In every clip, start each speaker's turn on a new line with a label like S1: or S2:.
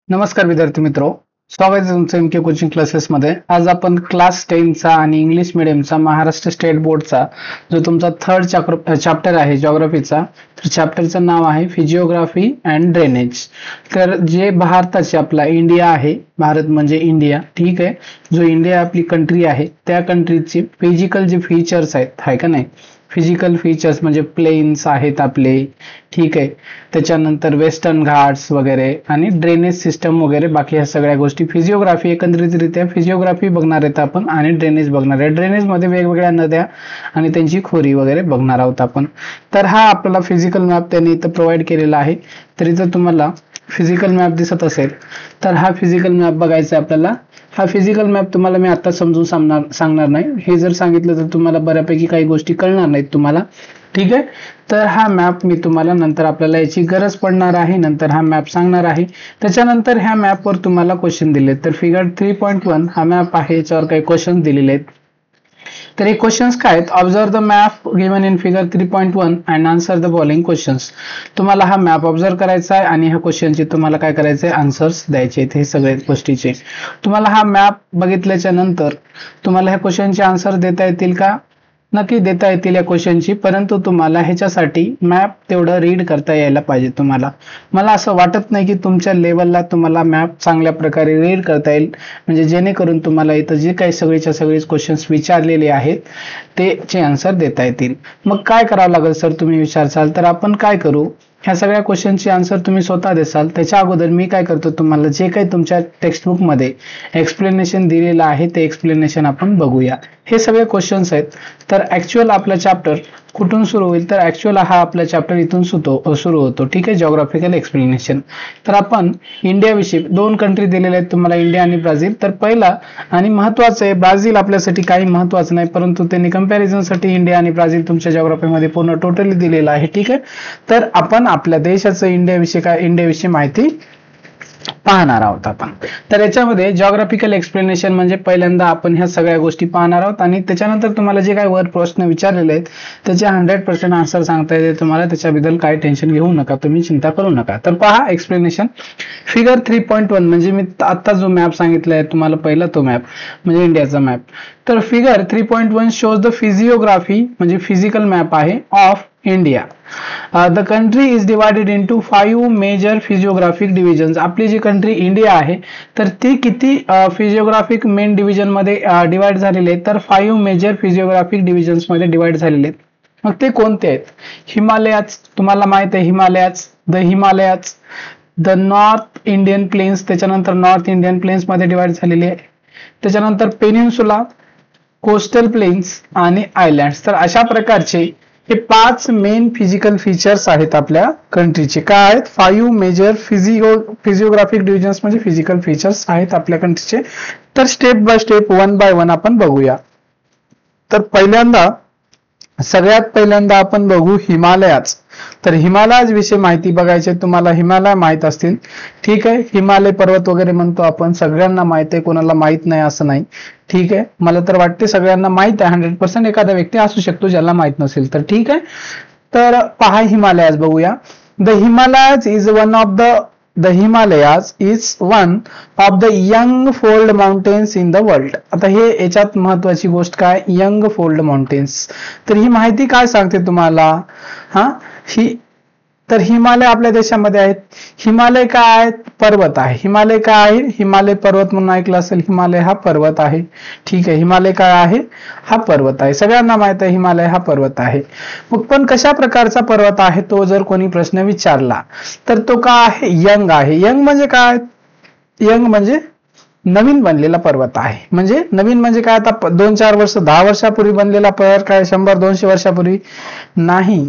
S1: नमस्कार विद्यार्थी मित्रो, स्वागत आहे तुमचं एमके कोचिंग क्लासेसमध्ये। आज आपण क्लास 10चा आणि इंग्लिश मीडियमचा महाराष्ट्र स्टेट बोर्डचा जो तुमचा थर्ड चॅप्टर आहे जिओग्राफीचा, तर चॅप्टरचं नाव आहे फिजिओग्राफी अँड ड्रेनेज। तर जे भारताचे आपला इंडिया आहे, भारत म्हणजे इंडिया, ठीक आहे, जो इंडिया आपली कंट्री आहे त्या कंट्रीचे फिजिकल जे फीचर्स आहेत, आहे का नाही, फिजिकल फीचर्स म्हणजे प्लेन्स आहेत आपले, ठीक आहे, त्याच्यानंतर वेस्टर्न घाट्स वगैरे आणि ड्रेनेज सिस्टम वगैरे, बाकी ह्या सगळ्या गोष्टी फिजिओग्राफी, एकंदरीतरित्या फिजिओग्राफी बघणार आहेत आपण आणि ड्रेनेज बघणार आहे। ड्रेनेज मध्ये वेगवेगळ्या नद्या आणि त्यांची खोरी वगैरे बघणार आहोत आपण। तर हा आपल्याला फिजिकल मॅप त्यांनी इथं प्रोव्हाइड केलेला आहे। तर इथं तुम्हाला फिजिकल मॅप दिसत असेल तर हा फिजिकल मॅप बघायचा आहे आपल्याला। हा फिजिकल मॅप तुम्हाला मी आता समजून सांगणार नाही, हे जर सांगितलं तर तुम्हाला बऱ्यापैकी काही गोष्टी कळणार नाहीत तुम्हाला, ठीक आहे। तर हा मॅप मी तुम्हाला नंतर, आपल्याला याची गरज पडणार आहे, नंतर हा मॅप सांगणार आहे। त्याच्यानंतर ह्या मॅपवर तुम्हाला क्वेश्चन दिले, तर फिगर 3.1 हा मॅप आहे, याच्यावर काही क्वेश्चन दिलेले आहेत। तर हे क्वेश्चन्स काय आहेत, observe the map given in figure 3.1 and answer the following questions. तुम्हाला हा मॅप ऑब्झर्व करायचा आहे आणि ह्या क्वेश्चनचे तुम्हाला काय करायचे, आन्सर्स द्यायचे आहेत, हे सगळे गोष्टीचे। तुम्हाला हा मॅप बघितल्याच्या नंतर तुम्हाला ह्या क्वेश्चनचे आन्सर देता येतील का? नक्की देता येतील या क्वेश्चनची, परंतु तुम्हाला ह्याच्यासाठी मॅप तेवढं रीड करता यायला पाहिजे तुम्हाला। मला असं वाटत नाही की तुमच्या लेवलला तुम्हाला मॅप चांगल्या प्रकारे रीड करता येईल, म्हणजे जेणेकरून तुम्हाला इथं जे काही सगळेच्या सगळे क्वेश्चन्स विचारलेले आहेत त्याचे आन्सर देता येतील। मग काय करावं लागेल सर, तुम्ही विचारसाल, तर आपण काय करू, ह्या सगळ्या क्वेश्चनची आन्सर तुम्ही स्वतः देसाल, त्याच्या अगोदर मी काय करतो, तुम्हाला जे काही तुमच्या टेक्स्टबुक मध्ये एक्सप्लेनेशन दिलेलं आहे ते एक्सप्लेनेशन आपण बघूया। हे सगळे क्वेश्चन्स आहेत। तर ऍक्च्युअल आपला चॅप्टर कुठून सुरू होईल, तर ऍक्च्युअल हा आपला चॅप्टर इथून सुरू होतो, ठीक आहे, जिओग्राफिकल एक्सप्लेनेशन। तर आपण इंडिया विषयी 2 कंट्री दिलेले आहेत तुम्हाला, इंडिया आणि ब्राझील। तर पहिला आणि महत्वाचं आहे, ब्राझील आपल्यासाठी काही महत्वाचं नाही, परंतु त्यांनी कंपॅरिझन साठी इंडिया आणि ब्राझील तुमच्या जिओग्राफीमध्ये पूर्ण टोटली दिलेलं आहे, ठीक आहे। तर आपण आपल्या देशाचं इंडियाविषयी माहिती पाहणार आहोत आपण। तर याच्यामध्ये जिओग्राफिकल एक्सप्लेनेशन म्हणजे पहिल्यांदा आपण ह्या सगळ्या गोष्टी पाहणार आहोत आणि त्याच्यानंतर तुम्हाला जे काही वर प्रश्न विचारलेले आहेत त्याचे 100% आन्सर सांगता येते तुम्हाला, त्याच्याबद्दल काही टेन्शन घेऊ नका, तुम्ही चिंता करू नका। तर पहा एक्सप्लेनेशन फिगर 3.1 म्हणजे मी आता जो मॅप सांगितला आहे तुम्हाला, पहिला तो मॅप म्हणजे इंडियाचा मॅप। तर फिगर 3.1 शोज द फिजिओग्राफी म्हणजे फिजिकल मॅप आहे of India. The country is divided into 5 major physiographic divisions. आपली जी कंट्री इंडिया आहे तर ती किती फिजिओग्राफिक मेन डिव्हिजन मध्ये डिवाइड झालेले आहेत, तर 5 मेजर फिजिओग्राफिक डिव्हिजन्स मध्ये डिवाइड झालेले आहेत। मग ते कोणते आहेत? हिमालयाज, तुम्हाला माहित आहे Himalayas, the north Indian planes, त्याच्यानंतर नॉर्थ इंडियन प्लेन्स मध्ये डिवाइड झालेले आहे, त्याच्यानंतर पेनिन्सुला, कोस्टल प्लेन्स आणि आयलँड्स। तर अशा प्रकारचे हे 5 मेन फिजिकल फीचर्स आहेत आपल्या कंट्रीचे। काय आहेत? 5 मेजर फिजिओग्राफिक डिव्हिजन्स म्हणजे फिजिकल फीचर्स आहेत आपल्या कंट्रीचे। तर स्टेप बाय स्टेप, 1 बाय 1 आपण बघूया। तर सगळ्यात पहिल्यांदा आपण बघू हिमालयाज। तर हिमालयाज विषयी माहिती बघायची, तुम्हाला हिमालय माहित असतील, ठीक आहे, हिमालय पर्वत वगैरे म्हणतो आपण, सगळ्यांना माहित आहे, कोणाला माहित नाही असं नाही, ठीक आहे। मला तर वाटते सगळ्यांना माहित आहे 100%, एखादा व्यक्ती असू शकतो ज्याला माहित नसेल, तर ठीक आहे। तर पहा हिमालयाज बघूया। The Himalayas is one of the young fold mountains in the world. आता हे याच्यात महत्वाची गोष्ट काय, यंग फोल्ड माउंटेन्स। तर ही माहिती काय सांगते तुम्हाला, तर हिमालय आपल्या देशामध्ये आहेत। हिमालय काय आहेत? पर्वत आहे। हिमालय काय आहे? हिमालय पर्वत म्हणून ऐकलं असेल, हिमालय हा पर्वत आहे, ठीक आहे। हिमालय काय आहे? हा पर्वत आहे, सगळ्यांना माहित आहे हिमालय हा पर्वत आहे। मग पण कशा प्रकारचा पर्वत आहे तो जर कोणी प्रश्न विचारला तर तो काय आहे? यंग आहे। यंग म्हणजे काय? यंग म्हणजे नवीन बनलेला पर्वत आहे। म्हणजे नवीन म्हणजे काय, आता 2-4 वर्ष 10 वर्षापूर्वी बनलेला पर्वत काय 100-200 वर्षापूर्वी नाही,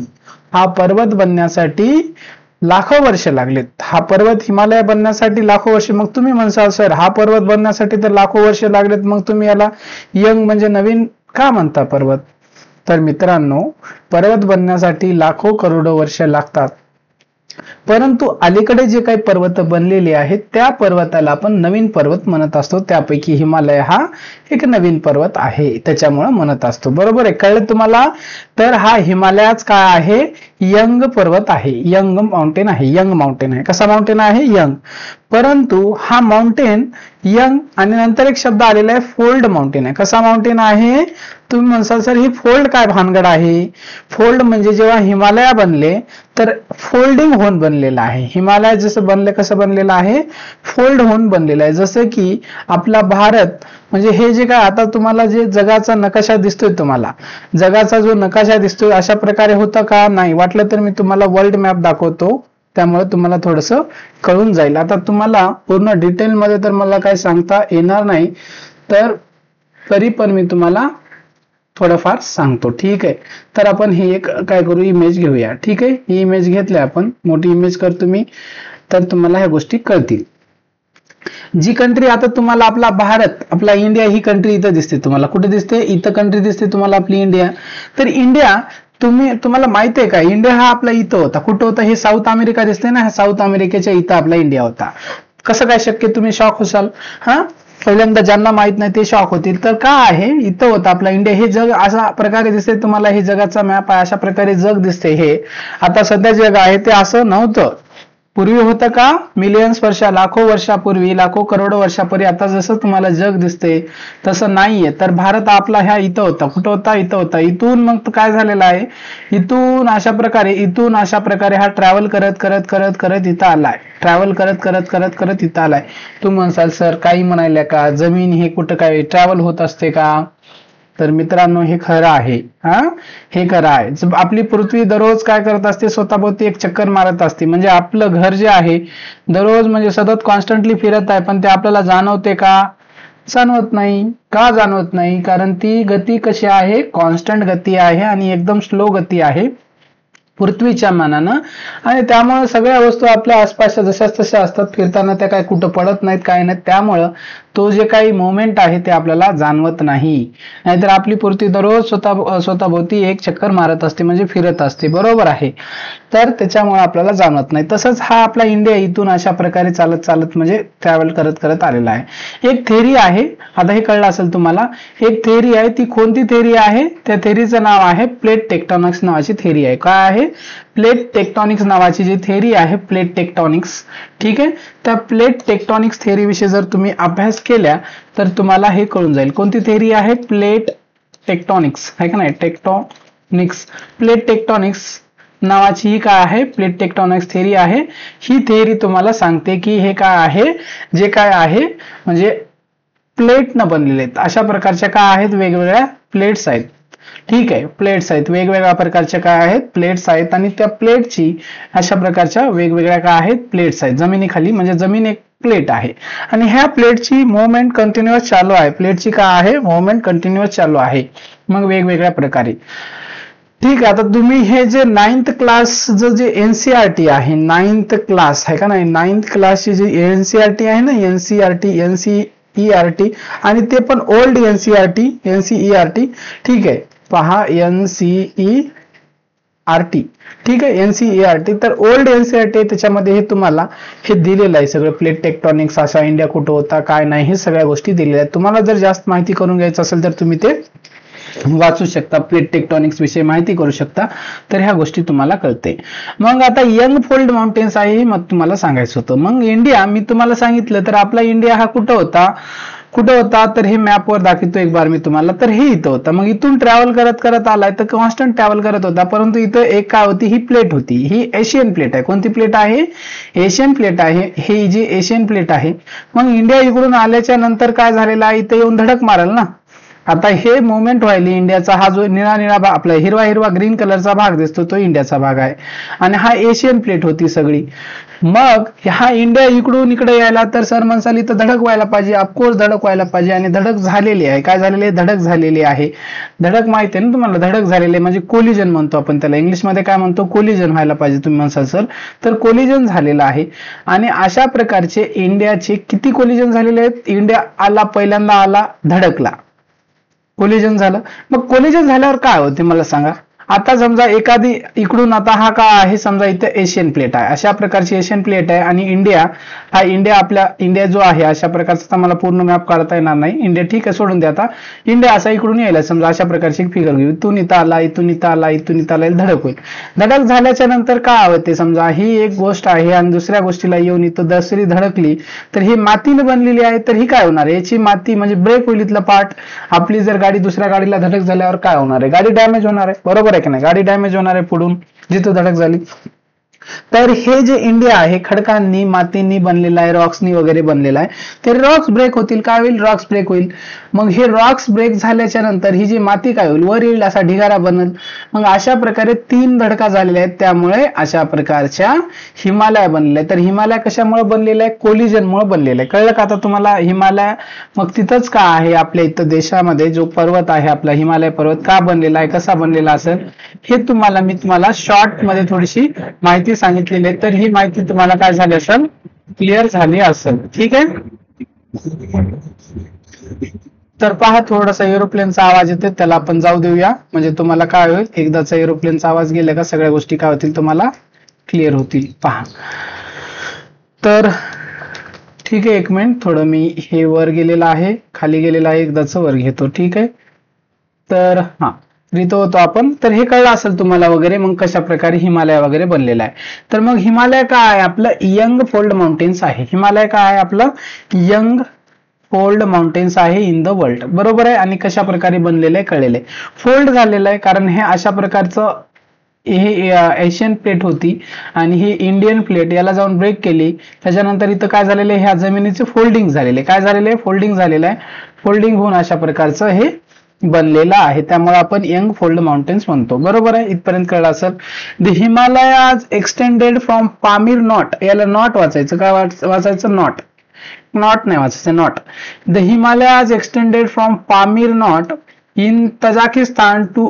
S1: हा पर्वत बनण्यासाठी लाखो वर्ष लागलेत। हा पर्वत हिमालय बनण्यासाठी लाखो वर्ष। मग तुम्ही म्हणसाल सर हा पर्वत बनण्यासाठी तर लाखो वर्ष लागलेत, मग तुम्ही याला यंग म्हणजे नवीन का म्हणता पर्वत? तर मित्रांनो, पर्वत बनण्यासाठी लाखो करोडो वर्ष लागतात, परंतु अलीकडे जे काही पर्वत बनलेले आहेत त्या पर्वताला आपण नवीन पर्वत म्हणत असतो. त्यापैकी हिमालय हा एक नवीन पर्वत आहे, त्याच्यामुळे म्हणत असतो. बरोबर आहे, कळलं तुम्हाला? तर हा हिमालयाच काय आहे? यंग पर्वत आहे, यंग माउंटेन आहे. यंग माउंटेन आहे. कसा माउंटेन आहे? यंग. परंतु हा माउंटेन यंग आणि नंतर एक शब्द आलेला आहे फोल्ड माउंटेन आहे. कसा माउंटेन आहे? तुम्ही म्हणसाल सर ही फोल्ड काय भानगड आहे? फोल्ड म्हणजे जेव्हा हिमालय बनले तर फोल्डिंग होऊन बनलेला आहे. हिमालय जसं बनले कसं बनलेलं आहे? फोल्ड होऊन बनलेलं आहे. जसं की आपला भारत म्हणजे हे जे काय आता तुम्हाला जे जगाचा नकाशा दिसतोय, तुम्हाला जगाचा जो नकाशा दिसतोय अशा प्रकारे होता का? नाही. वाटलं तर मी तुम्हाला वर्ल्ड मॅप दाखवतो, त्यामुळे तुम्हाला थोडंसं कळून जाईल. आता तुम्हाला पूर्ण डिटेलमध्ये तर मला काय सांगता येणार नाही, तर तरी पण मी तुम्हाला थोडंफार सांगतो. ठीक आहे, तर आपण ही एक काय करू, इमेज घेऊया. ठीक आहे, ही इमेज घेतली आपण, मोठी इमेज करतो मी, तर तुम्हाला ह्या गोष्टी कळतील. जी कंट्री आता तुम्हाला आपला भारत, आपला इंडिया ही कंट्री इथं दिसते. तुम्हाला कुठे दिसते? इथं कंट्री दिसते तुम्हाला आपली इंडिया. तर इंडिया तुम्हाला माहिती आहे का, इंडिया हा आपला इथं होता. कुठं होता? हे साऊथ अमेरिका दिसते ना, साऊथ अमेरिकेच्या इथं आपला इंडिया होता. कसं काय शक्य? तुम्ही शॉक होसाल. हा, पहिल्यांदा ज्यांना माहित नाही ते शॉक होतील. तर का आहे? इथं होतं आपला इंडिया. हे जग अशा प्रकारे दिसते तुम्हाला, हे जगाचा मॅप आहे, अशा प्रकारे जग दिसते. हे आता सध्या जग आहे ते असं नव्हतं. पूर्वी होतं का? मिलियन्स वर्ष, लाखो वर्षापूर्वी, लाखो करोडो वर्षापूर्वी आता जसं तुम्हाला जग दिसते तसं नाहीये. तर भारत आपला ह्या इथं होता. कुठं होता? इथं होता. इथून मग काय झालेलं आहे? इथून अशा प्रकारे हा ट्रॅव्हल करत करत करत करत इथं आलाय. ट्रॅव्हल करत करत करत करत इथं आलाय. तुम्ही म्हणसाल सर काही म्हणायला का, जमीन हे कुठं काय ट्रॅव्हल होत असते का? तर मित्रांनो हे खरं आहे. हे खरं आहे. आपली पृथ्वी दररोज काय करत असते? स्वतःभोवती एक चक्कर मारत असते. म्हणजे आपलं घर जे आहे दररोज म्हणजे सतत कॉन्स्टंटली फिरत आहे, पण ते आपल्याला जाणवते का? जाणवत नाही. का जाणवत नाही? कारण ती गती कशी आहे? कॉन्स्टंट गती आहे आणि एकदम स्लो गती आहे पृथ्वीच्या मानानं. आणि त्यामुळे सगळ्या वस्तू आपल्या आसपासच्या जशाच तशा असतात, फिरताना त्या काय कुठं पडत नाहीत, काय नाहीत. त्यामुळं तो जे काही मोमेंट आहे ते आपल्याला जाणवत नाही. नाहीतर आपली पृथ्वी दररोज स्वतःभोवती एक चक्कर मारत असते, म्हणजे फिरत असते. बरोबर आहे, तर त्याच्यामुळे आपल्याला जाणवत नाही. तसंच हा आपला इंडिया इथून अशा प्रकारे चालत चालत म्हणजे ट्रॅव्हल करत करत आलेला आहे. एक थेरी आहे, आता हे कळलं असेल तुम्हाला. एक थेरी आहे, ती कोणती थेरी आहे? त्या थेरीचं नाव आहे प्लेट टेक्टॉनिक्स नावाची थेरी आहे. काय आहे? प्लेट टेक्टॉनिक्स नावाची जी थेरी आहे, प्लेट टेक्टॉनिक्स. ठीक आहे, त्या प्लेट टेक्टॉनिक्स थेरी विषयी जर तुम्ही अभ्यास केल्या तर तुम्हाला हे कळून जाईल. कोणती थेरी आहे? प्लेट टेक्टॉनिक्स आहे का नाही? टेक्टॉनिक्स, प्लेट टेक्टॉनिक्स नावाची ही काय आहे? प्लेट टेक्टॉनिक्स थेरी आहे. ही थेरी तुम्हाला सांगते की हे काय आहे, जे काय आहे म्हणजे प्लेट न बनलेले आहेत. अशा प्रकारच्या काय आहेत? वेगवेगळ्या प्लेट्स आहेत. ठीक आहे, प्लेट्स आहेत, वेगवेगळ्या प्रकारच्या काय आहेत? प्लेट्स आहेत. आणि त्या प्लेटची अशा प्रकारच्या वेगवेगळ्या काय आहेत? प्लेट्स आहेत जमिनीखाली, म्हणजे जमीन एक प्लेट आहे आणि ह्या प्लेटची मुवमेंट कंटिन्युअस चालू आहे. प्लेटची काय आहे? मुवमेंट कंटिन्युअस चालू आहे. मग वेगवेगळ्या प्रकारे. ठीक आहे, आता तुम्ही हे जे 9th क्लासचं जे एनसीईआरटी आहे, 9th क्लास आहे का नाही, 9th क्लासची जी एनसीईआरटी आहे ना, एनसीईआरटी आणि ते पण ओल्ड एनसीईआरटी. ठीक आहे, पहा एनसीईआरटी. ठीक आहे, एनसीईआरटी. तर ओल्ड एनसीईआरटी त्याच्यामध्ये हे तुम्हाला हे दिलेलं आहे सगळं. प्लेट टेक्टॉनिक्स असा इंडिया कुठं होता, काय नाही, हे सगळ्या गोष्टी दिलेल्या आहेत. तुम्हाला जर जास्त माहिती करून घ्यायचं असेल तर तुम्ही ते वाचू शकता, प्लेट टेक्टॉनिक्स विषयी माहिती करू शकता, तर ह्या गोष्टी तुम्हाला कळते. मग आता यंग फोल्ड माउंटेन्स आहे मग तुम्हाला सांगायचं होतं. मग इंडिया मी तुम्हाला सांगितलं, तर आपला इंडिया हा कुठं होता? तर हे मॅपवर दाखवतो एक बार मी तुम्हाला. तर हे इथं होता. मग इथून ट्रॅव्हल करत करत आलाय, तर कॉन्स्टंट ट्रॅव्हल करत होता. परंतु इथं एक काय होती? ही प्लेट होती. ही एशियन प्लेट आहे. कोणती प्लेट आहे? एशियन प्लेट आहे. ही जी एशियन प्लेट आहे. मग इंडिया इकडून आल्याच्या नंतर काय झालेलं आहे? इथे येऊन धडक मारल ना. आता हे मुवमेंट व्हायली इंडियाचा. हा जो निळा भाग, आपला हिरवा ग्रीन कलरचा भाग दिसतो तो इंडियाचा भाग आहे आणि हा एशियन प्लेट होती सगळी. मग हा इंडिया इकडून इकडे यायला तर सर म्हणसाल इथं धडक व्हायला पाहिजे. ऑफकोर्स धडक व्हायला पाहिजे आणि धडक झालेली आहे. काय झालेली आहे? धडक झालेली आहे. धडक माहिती आहे ना तुम्हाला? धडक झालेली आहे म्हणजे कोलिजन म्हणतो आपण त्याला. इंग्लिशमध्ये काय म्हणतो? कोलिजन व्हायला पाहिजे तुम्ही म्हणसाल सर. तर कोलिजन झालेलं आहे आणि अशा प्रकारचे इंडियाचे किती कोलिजन झालेले आहेत? इंडिया आला, पहिल्यांदा आला, धडकला, कोलिजन झालं. मग कोलिजन झाल्यावर काय होते मला सांगा? आता समजा एखादी इकडून, आता हा काय आहे, समजा इथे एशियन प्लेट आहे, अशा प्रकारची एशियन प्लेट आहे, आणि इंडिया आपला इंडिया जो आहे अशा प्रकारचा, मला पूर्ण मॅप काढता येणार नाही, इंडिया ठीक आहे सोडून द्या. आता इंडिया असा इकडून यायला, समजा अशा प्रकारची एक फिगर घेऊ, इथून इथं आला, इथून इथं आला, इथून इथं आला, धडक होईल. धडक झाल्याच्या नंतर काय हवं ते, समजा ही एक गोष्ट आहे आणि दुसऱ्या गोष्टीला येऊन इथं दुसरी धडकली तर ही मातीने बनलेली आहे, तर ही काय होणार आहे, याची माती म्हणजे ब्रेक होईल इथला पार्ट. आपली जर गाडी दुसऱ्या गाडीला धडक झाल्यावर काय होणार आहे, गाडी डॅमेज होणार आहे, बरोबर आहे की नाही, गाडी डॅमेज होणार आहे पुढून जिथं धडक झाली. तर हे जे इंडिया आहे खडकांनी मातींनी बनलेला आहे, रॉक्सनी वगैरे बनलेला आहे, ते रॉक्स ब्रेक होतील, काय होईल, रॉक्स ब्रेक होईल. मग हे रॉक्स ब्रेक झाल्याच्या नंतर ही जी माती काय होईल, वर येईल, असा ढिगारा बनल. मग अशा प्रकारे 3 धडका झालेल्या आहेत, त्यामुळे अशा प्रकारच्या हिमालय बनलेले आहेत. तर हिमालय कशामुळे बनलेलं आहे, कोलिजन मुळे बनलेलं आहे. कळलं का आता तुम्हाला हिमालय? मग तिथंच का आहे, आपल्या इथं देशामध्ये जो पर्वत आहे आपला हिमालय पर्वत का बनलेला आहे, कसा बनलेला असेल, हे मी तुम्हाला शॉर्ट मध्ये थोडीशी माहिती सांगितलेली आहे. तर ही माहिती तुम्हाला काय झाली असेल, क्लिअर झाली असेल. ठीक आहे. तर पहा, थोडासा एरोप्लेनचा आवाज येते, त्याला आपण जाऊ देऊया, म्हणजे तुम्हाला काय होईल, एकदाचा एरोप्लेनचा आवाज गेला का सगळ्या गोष्टी काय होतील, तुम्हाला क्लिअर होतील. पहा, तर ठीक आहे, एक मिनिट, थोडं मी हे वर गेलेलं आहे, खाली गेलेलं आहे, एकदाच वर घेतो. ठीक आहे. तर हा इथं होतो आपण. तर हे कळलं असेल तुम्हाला वगैरे, मग कशा प्रकारे हिमालय वगैरे बनलेला आहे. तर मग हिमालय काय आहे, आपलं यंग फोल्ड माउंटेन्स आहे. हिमालय काय आहे, आपलं यंग फोल्ड माउंटेन्स आहे इन द वर्ल्ड, बरोबर आहे. आणि कशा प्रकारे बनलेलं आहे कळलेलं आहे. फोल्ड झालेलं आहे कारण हे अशा प्रकारचं, हे एशियन प्लेट होती आणि ही इंडियन प्लेट याला जाऊन ब्रेक केली, त्याच्यानंतर इथं काय झालेलं आहे, ह्या जमिनीचे फोल्डिंग झालेले, काय झालेले आहे, फोल्डिंग झालेलं आहे. फोल्डिंग होऊन अशा प्रकारचं हे बनलेला आहे, त्यामुळे आपण यंग फोल्ड माउंटेन्स म्हणतो, बरोबर आहे. इथपर्यंत कळलं असेल. The Himalayas extended from Pamir knot, याला नॉट वाचायचं, काय वाचायचं, नॉट नाही वाचायचं, knot. The Himalayas extended from Pamir knot in Tajikistan to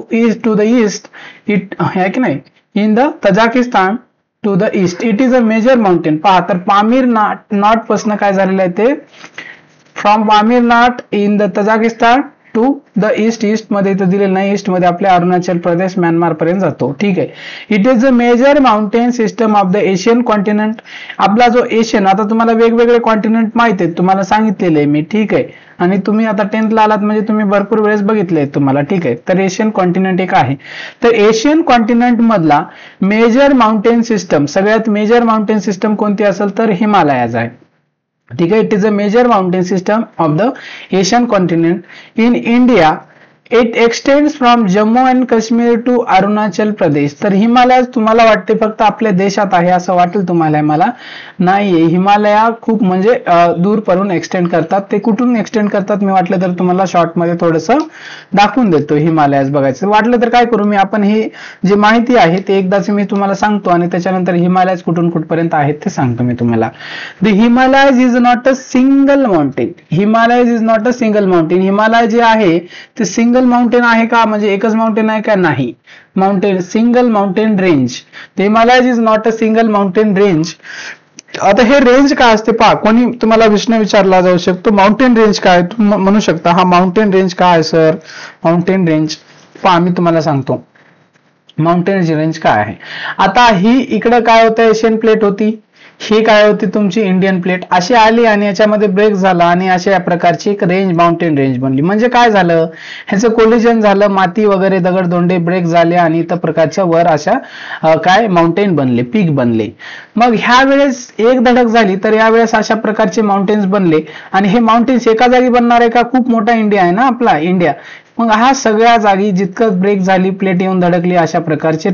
S1: the east, it आहे की नाही, in the Tajikistan to the east, it is a major mountain. पहा, तर पामीर नॉट पासून काय झालेलं आहे, ते from Pamir knot in the Tajikistan to the east, east मध्ये इथं दिलेलं नाही, ईस्ट मध्ये आपल्या अरुणाचल प्रदेश म्यानमार पर्यंत जातो. ठीक आहे. It is a major mountain system of the Asian continent. आपला जो एशियन, आता तुम्हाला वेगवेगळे कॉन्टिनेंट माहित आहेत, तुम्हाला सांगितलेले आहे मी. ठीक आहे. आणि तुम्ही आता 10th ला आलात म्हणजे तुम्ही भरपूर वेळेस बघितले तुम्हाला. ठीक आहे. तर एशियन कॉन्टिनेंट एक आहे. तर एशियन कॉन्टिनेंट मधला मेजर माउंटेन सिस्टम, सगळ्यात मेजर माउंटेन सिस्टम कोणती असेल, तर हिमालयाज आहे. ठीक आहे. It is a major mountain system of the Asian continent in India. It extends from Jammu and Kashmir to Arunachal Pradesh. तर हिमालय तुम्हाला वाटते फक्त आपल्या देशात आहे असं वाटेल तुम्हाला, मला नाहीये. हिमालय खूप म्हणजे दूरपर्यंत एक्सटेंड करतात. ते कुठून एक्सटेंड करतात मी वाटलं तर तुम्हाला शॉर्ट मध्ये थोडंसं दाखवून देतो. हिमालयास बघायचं वाटलं तर काय करू मी, आपण ही जी माहिती आहे ते एकदाच मी तुम्हाला सांगतो आणि त्याच्यानंतर हिमालय कुठून कुठपर्यंत आहेत ते सांगतो मी तुम्हाला. The Himalayas is not a single mountain. Himalayas is not a single mountain. Himalaya जे आहे ते सिंगल माउंटेन आहे का, म्हणजे एकच माउंटेन आहे का, नाही. Mountain, single mountain range. Himalaya is not a single mountain range. आता हे रेंज काय असते पहा, कोणी तुम्हाला प्रश्न विचारला जाऊ शकतो, माउंटेन रेंज काय, तुम्ही म्हणू शकता हा माउंटेन रेंज काय सर, माउंटेन रेंज पहा मी तुम्हाला सांगतो माउंटेन रेंज काय आहे. आता ही इकडं काय होतं, एशियन प्लेट होती, ही काय होती तुमची इंडियन प्लेट, अशी आली आणि याच्यामध्ये ब्रेक झाला आणि अशा प्रकारची एक रेंज, माउंटेन रेंज बनली. म्हणजे काय झालं, ह्याचं कोलिजन झालं, माती वगैरे दगडधोंडे ब्रेक झाले आणि इतर प्रकारच्या वर अशा काय माउंटेन बनले, पीक बनले. मग ह्या वेळेस एक धडक झाली तर यावेळेस अशा प्रकारचे माउंटेन्स बनले. आणि हे माउंटेन्स एका जागी बनणार आहे का, खूप मोठा इंडिया आहे ना आपला इंडिया. मग हा सगळ्या जागी जितकं ब्रेक झाली, प्लेट येऊन धडकली, अशा प्रकारचे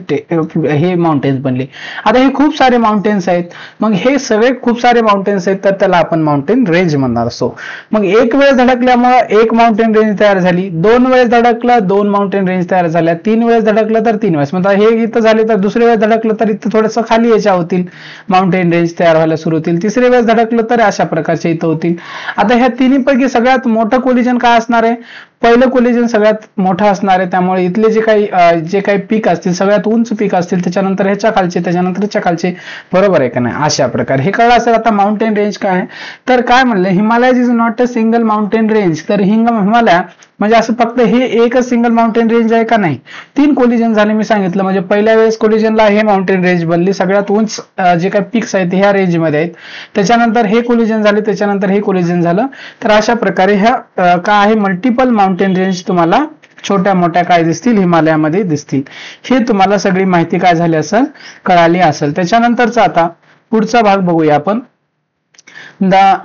S1: हे माउंटेन्स बनले. आता हे खूप सारे माउंटेन्स आहेत. मग हे सगळे खूप सारे माउंटेन्स आहेत तर त्याला आपण माउंटेन रेंज म्हणणार असतो. मग एक वेळेस धडकल्यामुळे एक माउंटेन रेंज तयार झाली, 2 वेळेस धडकलं 2 माउंटेन रेंज तयार झाल्या, 3 वेळेस धडकलं तर 3 वेळेस, म्हणजे हे इथं झाले तर दुसऱ्या वेळेस धडकलं तर इथं थोडंसं खाली याच्या होतील, माउंटेन रेंज तयार व्हायला सुरू होतील. तिसऱ्या वेळेस धडकलं तर अशा प्रकारचे इथं होतील. आता ह्या तिन्हीपैकी सगळ्यात मोठं कोलिजन काय असणार आहे, पहिलं कोलिजन सगळ्यात मोठं असणार आहे. त्यामुळे इथले जे काही पीक असतील, सगळ्यात उंच पीक असतील, त्याच्यानंतर ह्याच्या खालचे, त्याच्यानंतर ह्याच्या खालचे, बरोबर आहे का नाही, अशा प्रकारे हे कळलं असेल. आता माउंटेन रेंज काय आहे, तर काय म्हणलं, Himalaya is not a single mountain range. तर हिमालय म्हणजे असं फक्त हे एकच सिंगल माउंटेन रेंज आहे का? नाही, 3 कोलिजन झाले मी सांगितलं. म्हणजे पहिल्या वेळेस कोलिजनला हे माउंटेन रेंज बनली, सगळ्यात उंच जे काही पिक्स आहेत ह्या रेंज मध्ये आहेत. त्याच्यानंतर हे कोलिजन झाले, त्याच्यानंतर हे कोलिजन झालं. तर अशा प्रकारे ह्या काय आहे, मल्टिपल माउंटेन रेंज तुम्हाला छोट्या मोठ्या काय दिसतील, हिमालयामध्ये दिसतील. हे तुम्हाला सगळी माहिती काय झाली असेल, कळाली असेल. त्याच्यानंतरचा आता पुढचा भाग बघूया आपण.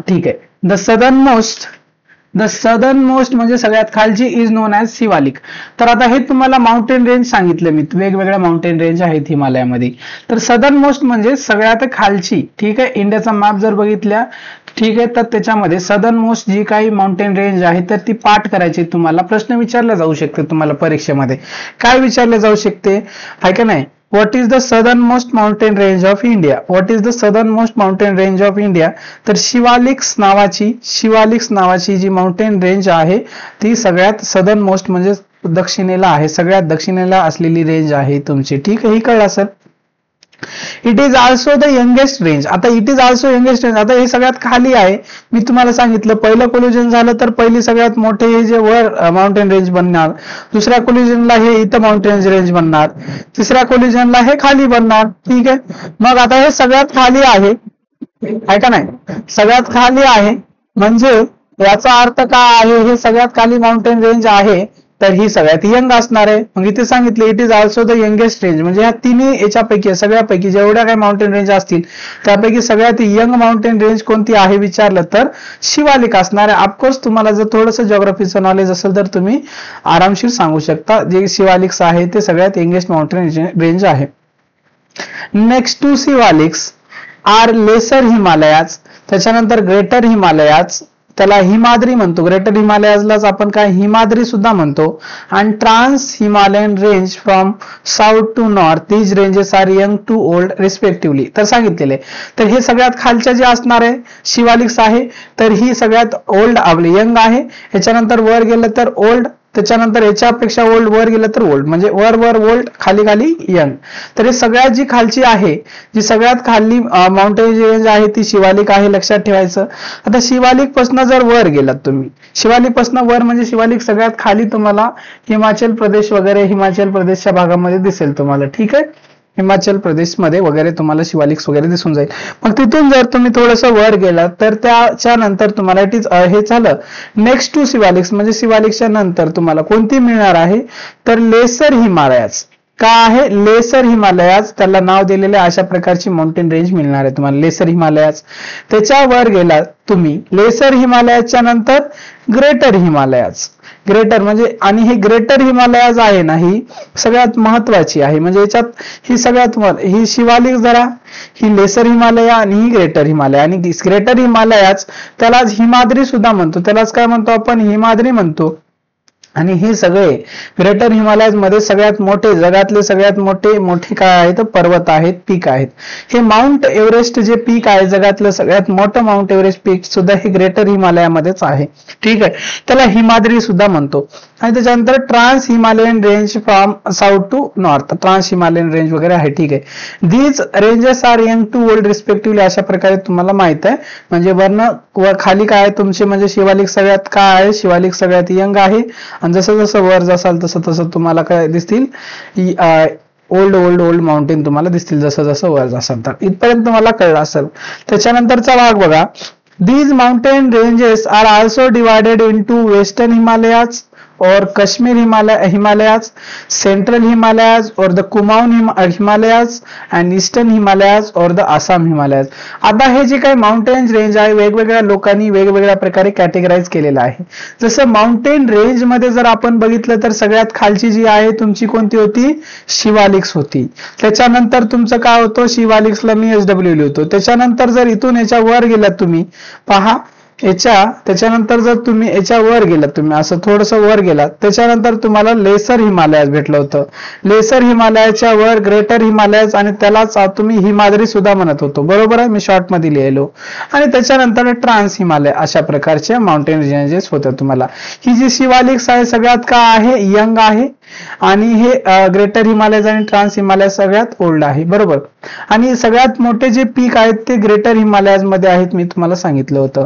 S1: ठीक आहे, द सदर्न मोस्ट म्हणजे सगळ्यात खालची इज नोन ॲज शिवालिक. तर आता हे तुम्हाला माउंटेन रेंज सांगितलं मी, वेगवेगळ्या माउंटेन रेंज आहेत हिमालयामध्ये. तर सदर्न मोस्ट म्हणजे सगळ्यात खालची. ठीक आहे, इंडियाचा मॅप जर बघितल्या, ठीक आहे, तर त्याच्यामध्ये सदर्न मोस्ट जी काही माउंटेन रेंज आहे तर ती पाठ करायची. तुम्हाला प्रश्न विचारला जाऊ शकते, तुम्हाला परीक्षेमध्ये काय विचारले जाऊ शकते, आहे का नाही? What is the southern most mountain range of India? What is the southern most mountain range of India? तर शिवालिक्स नावाची जी माउंटेन रेंज आहे ती सगळ्यात सदर्न मोस्ट म्हणजे दक्षिणेला आहे, सगळ्यात दक्षिणेला असलेली रेंज आहे तुमची. ठीक आहे, ही कळलं असेल. It is also the youngest range. आता it is also youngest range, आता हे सगळ्यात खाली आहे. मी तुम्हाला सांगितलं पहिलं कोलिजन झालं तर पहिली सगळ्यात मोठे हे जे वर माउंटेन रेंज बनणार, दुसऱ्या कोलिजनला हे इथं माउंटेन रेंज बनणार, तिसऱ्या कोलिजनला हे खाली बनणार. ठीक आहे, मग आता हे सगळ्यात खाली आहे का नाही, सगळ्यात खाली आहे म्हणजे याचा अर्थ काय आहे, हे सगळ्यात खाली माउंटेन रेंज आहे तर ही सगळ्यात यंग असणार आहे. मग इथे सांगितलं it is also the youngest range, म्हणजे ह्या तिन्ही याच्यापैकी सगळ्यापैकी जेवढ्या काही माउंटेन रेंज असतील त्यापैकी सगळ्यात यंग माउंटेन रेंज कोणती आहे विचारलं तर शिवालिक असणार आहे. ऑफकोर्स तुम्हाला जर थोडंसं जिओग्राफीचं नॉलेज असेल तर तुम्ही आरामशीर सांगू शकता, जे शिवालिक्स आहे ते सगळ्यात यंगेस्ट माउंटेन रेंज आहे. Next to Shivaliks are lesser Himalayas, त्याच्यानंतर ग्रेटर हिमालयाज, त्याला हिमाद्री म्हणतो. ग्रेटर हिमालयाजलाच आपण काय हिमाद्री सुद्धा म्हणतो. आणि trans Himalayan range from south to north, these ranges are young to old respectively. तर सांगितलेले, तर हे सगळ्यात खालच्या जे असणार आहे शिवालिक्स आहे तर ही सगळ्यात ओल्ड आपली यंग आहे. ह्याच्यानंतर वर गेलं तर ओल्ड, त्याच्यानंतर याच्यापेक्षा ओल्ड, वर गेलं तर ओल्ड, म्हणजे वर ओल्ड, खाली यंग. तर हे सगळ्यात जी खालची आहे, जी सगळ्यात खाली माउंटेन रेंज आहे ती शिवालिक आहे, लक्षात ठेवायचं. आता शिवालिक पासून जर वर गेलात तुम्ही, शिवालिक पासून वर म्हणजे शिवालिक सगळ्यात खाली तुम्हाला हिमाचल प्रदेश वगैरे, हिमाचल प्रदेशच्या भागामध्ये दिसेल तुम्हाला. ठीक आहे, हिमाचल प्रदेशमध्ये वगैरे तुम्हाला शिवालिक्स वगैरे दिसून जाईल. मग तिथून जर तुम्ही थोडंसं वर गेलात तर त्याच्या नंतर तुम्हाला इट इज हे झालं नेक्स्ट टू शिवालिक्स, म्हणजे शिवालिक्सच्या नंतर तुम्हाला कोणती मिळणार आहे तर लेसर हिमालयाज. का आहे लेसर हिमालयाज, त्याला नाव दिलेले अशा प्रकारची माउंटेन रेंज मिळणार आहे तुम्हाला, लेसर हिमालयाज. त्याच्यावर गेला तुम्ही लेसर हिमालयाच्या नंतर ग्रेटर हिमालयाज. ग्रेटर म्हणजे, आणि हे ग्रेटर हिमालयाज आहे ना ही सगळ्यात महत्वाची आहे. म्हणजे याच्यात ही सगळ्यात ही शिवालिक जरा, ही लेसर हिमालय आणि ही ग्रेटर हिमालय. आणि ग्रेटर हिमालयाज त्यालाच हिमाद्री सुद्धा म्हणतो, त्यालाच काय म्हणतो आपण हिमाद्री म्हणतो. आणि हे सगळे ग्रेटर हिमालयाज मध्ये सगळ्यात मोठे, जगातले सगळ्यात मोठे काय आहेत पर्वत आहेत, पीक आहेत. हे माउंट एव्हरेस्ट जे पीक आहे जगातलं सगळ्यात मोठं माउंट एव्हरेस्ट पीक सुद्धा हे ग्रेटर हिमालयामध्येच आहे. ठीक आहे, त्याला हिमाद्री सुद्धा म्हणतो. आणि त्याच्यानंतर trans Himalayan range from south to north, trans Himalayan range वगैरे आहे. ठीक आहे, these ranges are young to old respectively, अशा प्रकारे तुम्हाला माहित आहे. म्हणजे वर्ण व खाली काय तुमचे, म्हणजे शिवालिक सगळ्यात काय आहे, शिवालिक सगळ्यात यंग आहे. आणि जसं जसं वर जासाल तसं तुम्हाला काय दिसतील ओल्ड माउंटेन तुम्हाला दिसतील जसं जसं वर जासाल. तर इथपर्यंत तुम्हाला कळलं असेल. त्याच्यानंतरचा भाग बघा. These mountain ranges are also divided into Western Himalayas or Kashmir Himalayas, Central Himalayas or the Kumaon Himalayas and Eastern Himalayas or the Assam Himalayas. आता हे जे काही माउंटेन रेंज आहे वेगवेगळ्या लोकांनी वेगवेगळ्या प्रकारे कॅटेगराइज केलेलं आहे. जसं माउंटेन रेंज मध्ये जर आपण बघितलं तर सगळ्यात खालची जी आहे तुमची कोणती होती, शिवालिक्स होती. त्याच्यानंतर तुमचं काय होतं, शिवालिक्सला मी SW लिहितो. त्याच्यानंतर जर इथून याच्या वर गेलात तुम्ही पहा, त्याच्यानंतर जर तुम्ही याच्या वर गेलात, तुम्ही असं थोडस वर गेलात, त्याच्यानंतर तुम्हाला लेसर हिमालयाज भेटलं होतं. लेसर हिमालयाच्या वर ग्रेटर हिमालयाज, आणि त्यालाच तुम्ही हिमाद्री सुद्धा म्हणत होतो, बरोबर आहे, मी शॉर्ट मध्ये लिहिलो. आणि त्याच्यानंतर ट्रान्स हिमालय, अशा प्रकारचे माउंटेन रेंजेस होत्या तुम्हाला. ही जी शिवालिक्स आहे सगळ्यात काय आहे, यंग आहे. आणि हे ग्रेटर हिमालयाज आणि ट्रान्स हिमालय सगळ्यात ओल्ड आहे, बरोबर. आणि सगळ्यात मोठे जे पीक आहेत ते ग्रेटर हिमालयाज मध्ये आहेत, मी तुम्हाला सांगितलं होतं.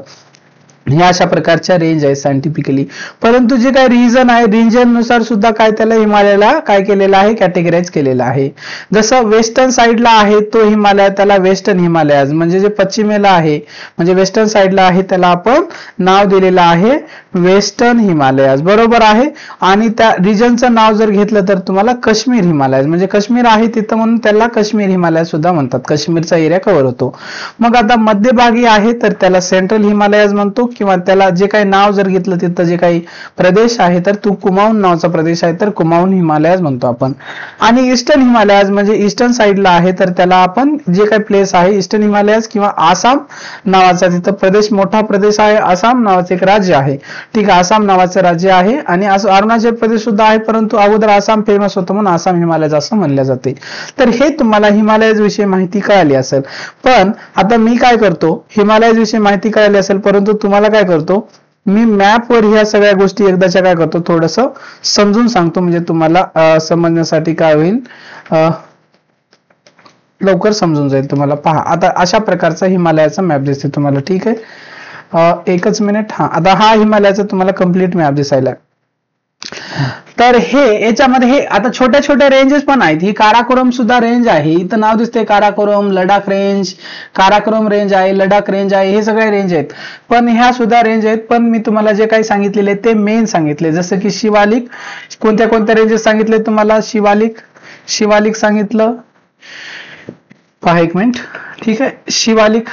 S1: ह्या अशा प्रकारच्या रेंज आहे सायंटिफिकली. परंतु जे काही रिजन आहे, रिजन नुसार सुद्धा काय त्याला हिमालयाला काय केलेलं आहे, कॅटेगराईज केलेलं आहे. जसं वेस्टर्न साईडला आहे तो हिमालय, त्याला वेस्टर्न हिमालयाज, म्हणजे जे पश्चिमेला आहे म्हणजे वेस्टर्न साईडला आहे त्याला आपण नाव दिलेलं आहे वेस्टर्न हिमालयाज, बरोबर आहे. आणि त्या रिजनचं नाव जर घेतलं तर तुम्हाला काश्मीर हिमालयाज, म्हणजे काश्मीर आहे तिथं म्हणून त्याला काश्मीर हिमालय सुद्धा म्हणतात, काश्मीरचा एरिया कव्हर होतो. मग आता मध्यभागी आहे तर त्याला सेंट्रल हिमालयाज म्हणतो, किंवा त्याला जे काही नाव जर घेतलं तिथं जे काही प्रदेश आहे तर तो कुमाऊन नावाचा प्रदेश आहे तर कुमाऊन हिमालयाज म्हणतो आपण. आणि ईस्टर्न हिमालयाज म्हणजे ईस्टर्न साईडला आहे तर त्याला आपण जे काही प्लेस आहे ईस्टर्न हिमालयाज किंवा आसाम नावाचा तिथं प्रदेश, मोठा प्रदेश आहे, आसाम नावाचं एक राज्य आहे, ठीक आहे, आसाम नावाचं राज्य आहे. आणि अरुणाचल प्रदेश सुद्धा आहे, परंतु अगोदर आसाम फेमस होतं म्हणून आसाम हिमालयाज असं म्हणलं जाते. तर हे तुम्हाला हिमालयाज विषयी माहिती कळाली असेल. पण आता मी काय करतो, हिमालयाज विषयी माहिती कळाली असेल परंतु तुम्हाला काय करतो, मी मॅपवर ह्या सगळ्या गोष्टी एकदाच्या काय करतो थोडस समजून सांगतो, म्हणजे तुम्हाला समजण्यासाठी काय होईल, लवकर समजून जाईल तुम्हाला. पहा आता अशा प्रकारचा हिमालयाचा मॅप दिसते तुम्हाला, ठीक आहे, एकच मिनिट. आता हा हिमालयाचा तुम्हाला कम्प्लीट मॅप दिसायला. तर हे याच्यामध्ये हे आता छोट्या छोट्या रेंजेस पण आहेत. ही काराकोरम सुद्धा रेंज आहे, इथं नाव दिसते काराकोरम, लडाख रेंज, काराकोरम रेंज आहे, लडाख रेंज आहे, हे सगळे रेंज आहेत. पण ह्या सुद्धा रेंज आहेत, पण मी तुम्हाला जे काही सांगितलेले ते मेन सांगितले. जसं की शिवालिक, कोणत्या कोणत्या रेंजेस सांगितले तुम्हाला, शिवालिक सांगितलं, पहा एक मिनिट, ठीक आहे, शिवालिक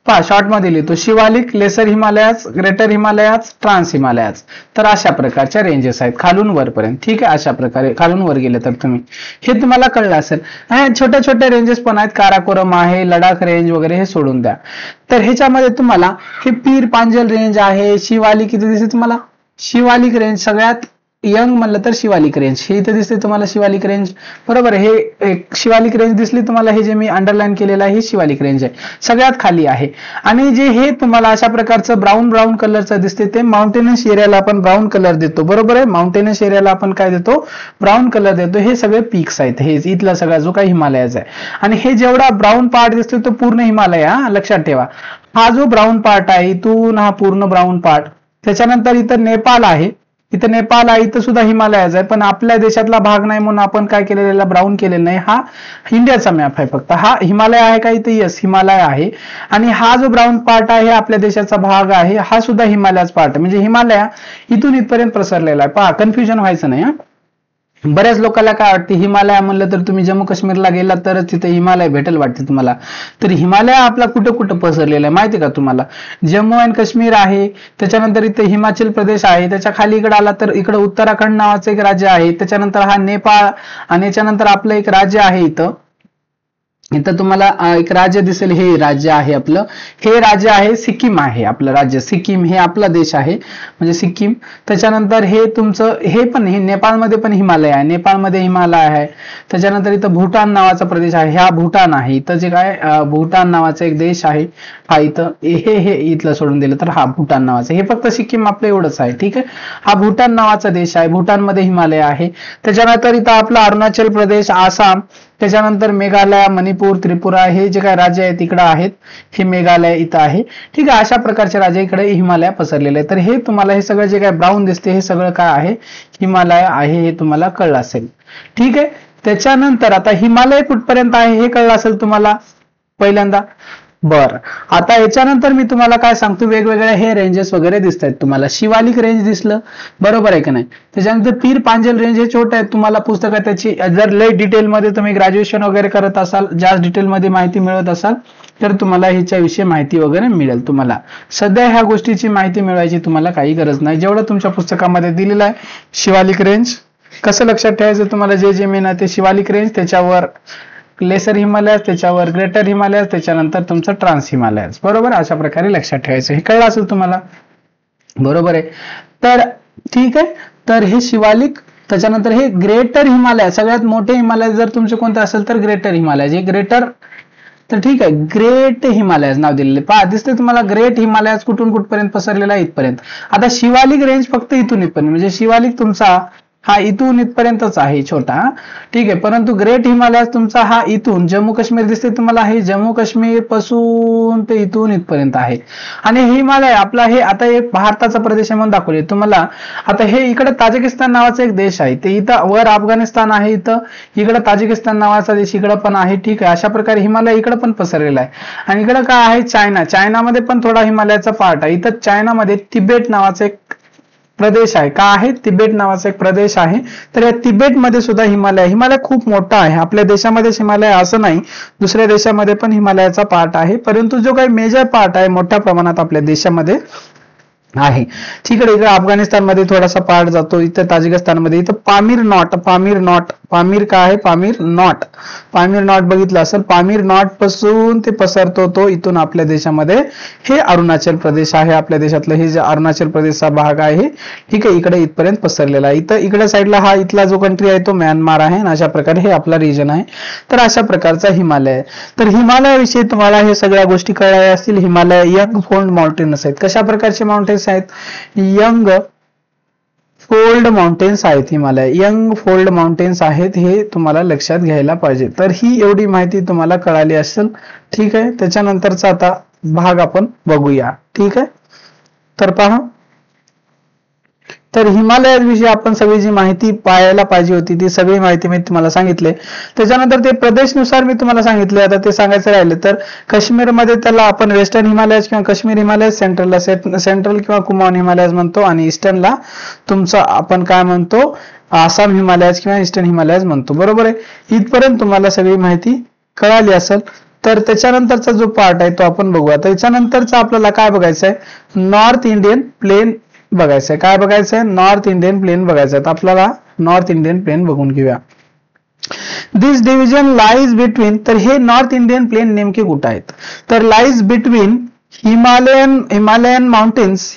S1: पहा शॉर्ट मध्ये लिहितो, Shivalik, lesser Himalayas, greater Himalayas, trans Himalayas. तर अशा प्रकारच्या रेंजेस आहेत खालून वरपर्यंत, ठीक आहे. अशा प्रकारे खालून वर गेले तर तुम्ही हे तुम्हाला कळलं असेल. छोट्या छोट्या रेंजेस पण आहेत, काराकोरम आहे, लडाख रेंज वगैरे, हे सोडून द्या. तर ह्याच्यामध्ये तुम्हाला हे पीर पांजल रेंज आहे, शिवालिक इथे दिसते तुम्हाला, शिवालिक रेंज सगळ्यात यंग म्हणलं तर शिवालिक रेंज, हे इथे दिसते तुम्हाला शिवालिक रेंज, बरोबर. हे एक शिवालिक रेंज दिसली तुम्हाला, हे जे मी अंडरलाईन केलेलं आहे हे शिवालिक रेंज आहे, सगळ्यात खाली आहे. आणि जे हे तुम्हाला अशा प्रकारचं ब्राऊन कलरचं दिसते ते माउंटेनस एरियाला आपण ब्राऊन कलर देतो, बरोबर आहे. माउंटेनस एरियाला आपण काय देतो, ब्राऊन कलर देतो. हे सगळे पीक्स आहेत, हे इथला सगळा जो काही हिमालयाचा आहे. आणि हे जेवढा ब्राऊन पार्ट दिसतो तो पूर्ण हिमालय, लक्षात ठेवा. हा जो ब्राऊन पार्ट आहे इथून हा पूर्ण ब्राऊन पार्ट. त्याच्यानंतर इथं नेपाळ आहे, इथं नेपाळ आहे, इथं सुद्धा हिमालयाच आहे, पण आपल्या देशातला भाग नाही म्हणून आपण काय केलेला, ब्राऊन केलेला नाही. हा इंडियाचा मॅप आहे फक्त. हा हिमालय आहे का इथे, यस हिमालय आहे. आणि हा जो ब्राऊन पार्ट आहे आपल्या देशाचा भाग आहे, हा सुद्धा हिमालयाचा पार्ट आहे. म्हणजे हिमालय इथून इथपर्यंत पसरलेला आहे. पहा, कन्फ्युजन व्हायचं नाही. बऱ्याच लोकांना काय वाटते, हिमालय म्हणलं तर तुम्ही जम्मू काश्मीरला गेला तरच तिथे हिमालय भेटेल वाटते तुम्हाला. तर हिमालय आपला कुठं कुठं पसरलेला आहे माहिती का तुम्हाला, जम्मू अँड काश्मीर आहे, त्याच्यानंतर इथे हिमाचल प्रदेश आहे, त्याच्या खाली इकडे आला तर इकडे उत्तराखंड नावाचं एक राज्य आहे, त्याच्यानंतर हा नेपाळ, आणि याच्यानंतर आपलं एक राज्य आहे इथं तुम्हाला एक राज्य दिसेल, हे राज्य आहे आपलं, हे राज्य आहे सिक्कीम आहे आपलं राज्य, सिक्कीम हे आपला देश आहे म्हणजे सिक्कीम. त्याच्यानंतर हे तुमचं हे पण, हे नेपाळमध्ये पण हिमालय आहे, नेपाळमध्ये हिमालय आहे. त्याच्यानंतर इथं भूटान नावाचा प्रदेश आहे, हा भूटान आहे. इथं जे काय भूटान नावाचा एक देश आहे, हा इथं हे इथलं सोडून दिलं तर हा भूटान नावाचा, हे फक्त सिक्कीम आपलं एवढंच आहे, ठीक आहे. हा भूटान नावाचा देश आहे, भूटानमध्ये हिमालय आहे. त्याच्यानंतर इथं आपलं अरुणाचल प्रदेश, आसाम, त्याच्यानंतर मेघालय, मणिपूर, त्रिपुरा, हे जे काही राज्य आहेत इकडे आहेत, हे मेघालय इथं आहे, ठीक आहे. अशा प्रकारचे राज्य इकडे हिमालय पसरलेले आहे. तर हे तुम्हाला हे सगळं जे काय ब्राऊन दिसते हे सगळं काय आहे, हिमालय आहे, हे तुम्हाला कळलं असेल, ठीक आहे. त्याच्यानंतर आता हिमालय कुठपर्यंत आहे हे कळलं असेल तुम्हाला पहिल्यांदा. बर, आता याच्यानंतर मी तुम्हाला काय सांगतो, वेगवेगळ्या हे रेंजेस वगैरे दिसत आहेत तुम्हाला. शिवालिक रेंज दिसलं, बरोबर आहे का नाही. त्याच्यानंतर पीर पांजल रेंज, हे छोटे आहेत तुम्हाला पुस्तकात, त्याची जर लय डिटेलमध्ये तुम्ही ग्रॅज्युएशन वगैरे करत असाल, जास्त डिटेलमध्ये माहिती मिळवत असाल तर तुम्हाला ह्याच्याविषयी माहिती वगैरे मिळेल तुम्हाला. सध्या ह्या गोष्टीची माहिती मिळवायची तुम्हाला काही गरज नाही, जेवढं तुमच्या पुस्तकामध्ये दिलेलं आहे. शिवालिक रेंज कसं लक्षात ठेवायचं तुम्हाला, जे मेन आहे ते शिवालिक रेंज, त्याच्यावर लेसर हिमालयाज, त्याच्यावर ग्रेटर हिमालयाज, त्याच्यानंतर तुमचं ट्रान्स हिमालयाज, बरोबर. अशा प्रकारे लक्षात ठेवायचं, हे कळलं असेल तुम्हाला, बरोबर आहे. तर ठीक आहे, तर हे शिवालिक, त्याच्यानंतर हे ग्रेटर हिमालय, सगळ्यात मोठे हिमालय जर तुमचे कोणते असेल तर ग्रेटर हिमालयाज, हे ग्रेटर, तर ठीक आहे, ग्रेट हिमालयाज नाव दिलेले. पहा दिसते तुम्हाला, ग्रेट हिमालयाज कुठून कुठपर्यंत पसरलेला आहे, इथपर्यंत. आता शिवालिक रेंज फक्त इथून इथपर्यंत, म्हणजे शिवालिक तुमचा हा इथून इथपर्यंतच आहे छोटा, ठीक आहे. परंतु ग्रेट हिमालय तुमचा हा इथून जम्मू काश्मीर दिसते तुम्हाला, हे जम्मू काश्मीर पासून ते इथून इथपर्यंत आहे. आणि हिमालय आपला हे आता एक भारताचा प्रदेश म्हणून दाखवले तुम्हाला. आता हे इकडे ताजिकिस्तान नावाचा एक देश आहे, ते इथं वर अफगाणिस्तान आहे, इथं इकडे ताजिकिस्तान नावाचा देश इकडे पण आहे, ठीक आहे. अशा प्रकारे हिमालय इकडे पण पसरलेला आहे. आणि इकडे काय आहे, चायना, चायनामध्ये पण थोडा हिमालयाचा पार्ट आहे. इथं चायनामध्ये तिबेट नावाचा एक प्रदेश आहे. का आहे, तिबेट नावाचा एक प्रदेश आहे. तर या तिबेटमध्ये सुद्धा हिमालय, हिमालय खूप मोठा आहे. आपल्या देशामध्येच हिमालय असं नाही, दुसऱ्या देशामध्ये पण हिमालयाचा पार्ट आहे. परंतु जो काही मेजर पार्ट आहे मोठ्या प्रमाणात आपल्या देशामध्ये आहे. ठीक आहे. इकडे अफगाणिस्तानमध्ये थोडासा पार्ट जातो, इथं ताजिकिस्तानमध्ये, इथं पामीर नॉट, पामीर काय आहे, पामीर नॉट बघितलं असेल. पामीर नॉट पासून ते पसरतो तो इथून आपल्या देशामध्ये. हे अरुणाचल प्रदेश आहे आपल्या देशातलं, हे जे अरुणाचल प्रदेशचा भाग आहे, ठीक आहे, इकडे इथपर्यंत पसरलेला आहे. इथं इकडे साईडला हा इथला जो कंट्री आहे तो म्यानमार आहे. आणि अशा प्रकारे हे आपला रिजन आहे. तर अशा प्रकारचा हिमालय आहे. तर हिमालयाविषयी तुम्हाला हे सगळ्या गोष्टी कळल्या असतील. हिमालय यंग फोल्ड माउंटेन्स आहेत. कशा प्रकारचे माउंटेन्स आहेत, यंग फोल्ड माउंटेन्स आहेत. हिमालय यंग फोल्ड माउंटेन्स आहेत, हे तुम्हाला लक्षात घ्यायला पाहिजे. तर ही एवढी माहिती तुम्हाला कळाली असेल, ठीक आहे. त्याच्यानंतरचा आता भाग आपण बघूया, ठीक आहे. तर पहा, तर हिमालयाविषयी आपण सगळी जी माहिती पाहायला पाहिजे होती ती सगळी माहिती मी तुम्हाला सांगितले. त्याच्यानंतर ते प्रदेशनुसार मी तुम्हाला सांगितले. आता ते सांगायचं राहिले तर काश्मीरमध्ये त्याला आपण वेस्टर्न हिमालयस किंवा काश्मीर हिमालयस, सेंट्रलला सेंट्रल किंवा कुमाऊन हिमालयस म्हणतो, आणि ईस्टर्नला तुमचा आपण काय म्हणतो, आसाम हिमालयस किंवा ईस्टर्न हिमालयस म्हणतो. बरोबर आहे. इथपर्यंत तुम्हाला सगळी माहिती कळाली असेल. तर त्याच्यानंतरचा जो पार्ट आहे तो आपण बघूया. त्याच्यानंतरचा आपल्याला काय बघायचं आहे, नॉर्थ इंडियन प्लेन बघायचंय. काय बघायचंय, नॉर्थ इंडियन प्लेन बघायचंय. तर आपल्याला नॉर्थ इंडियन प्लेन बघून घेऊया. दिस डिव्हिजन लाईज बिटवीन, तर हे नॉर्थ इंडियन प्लेन नेमके कुठे आहेत, तर lies between Himalaya mountains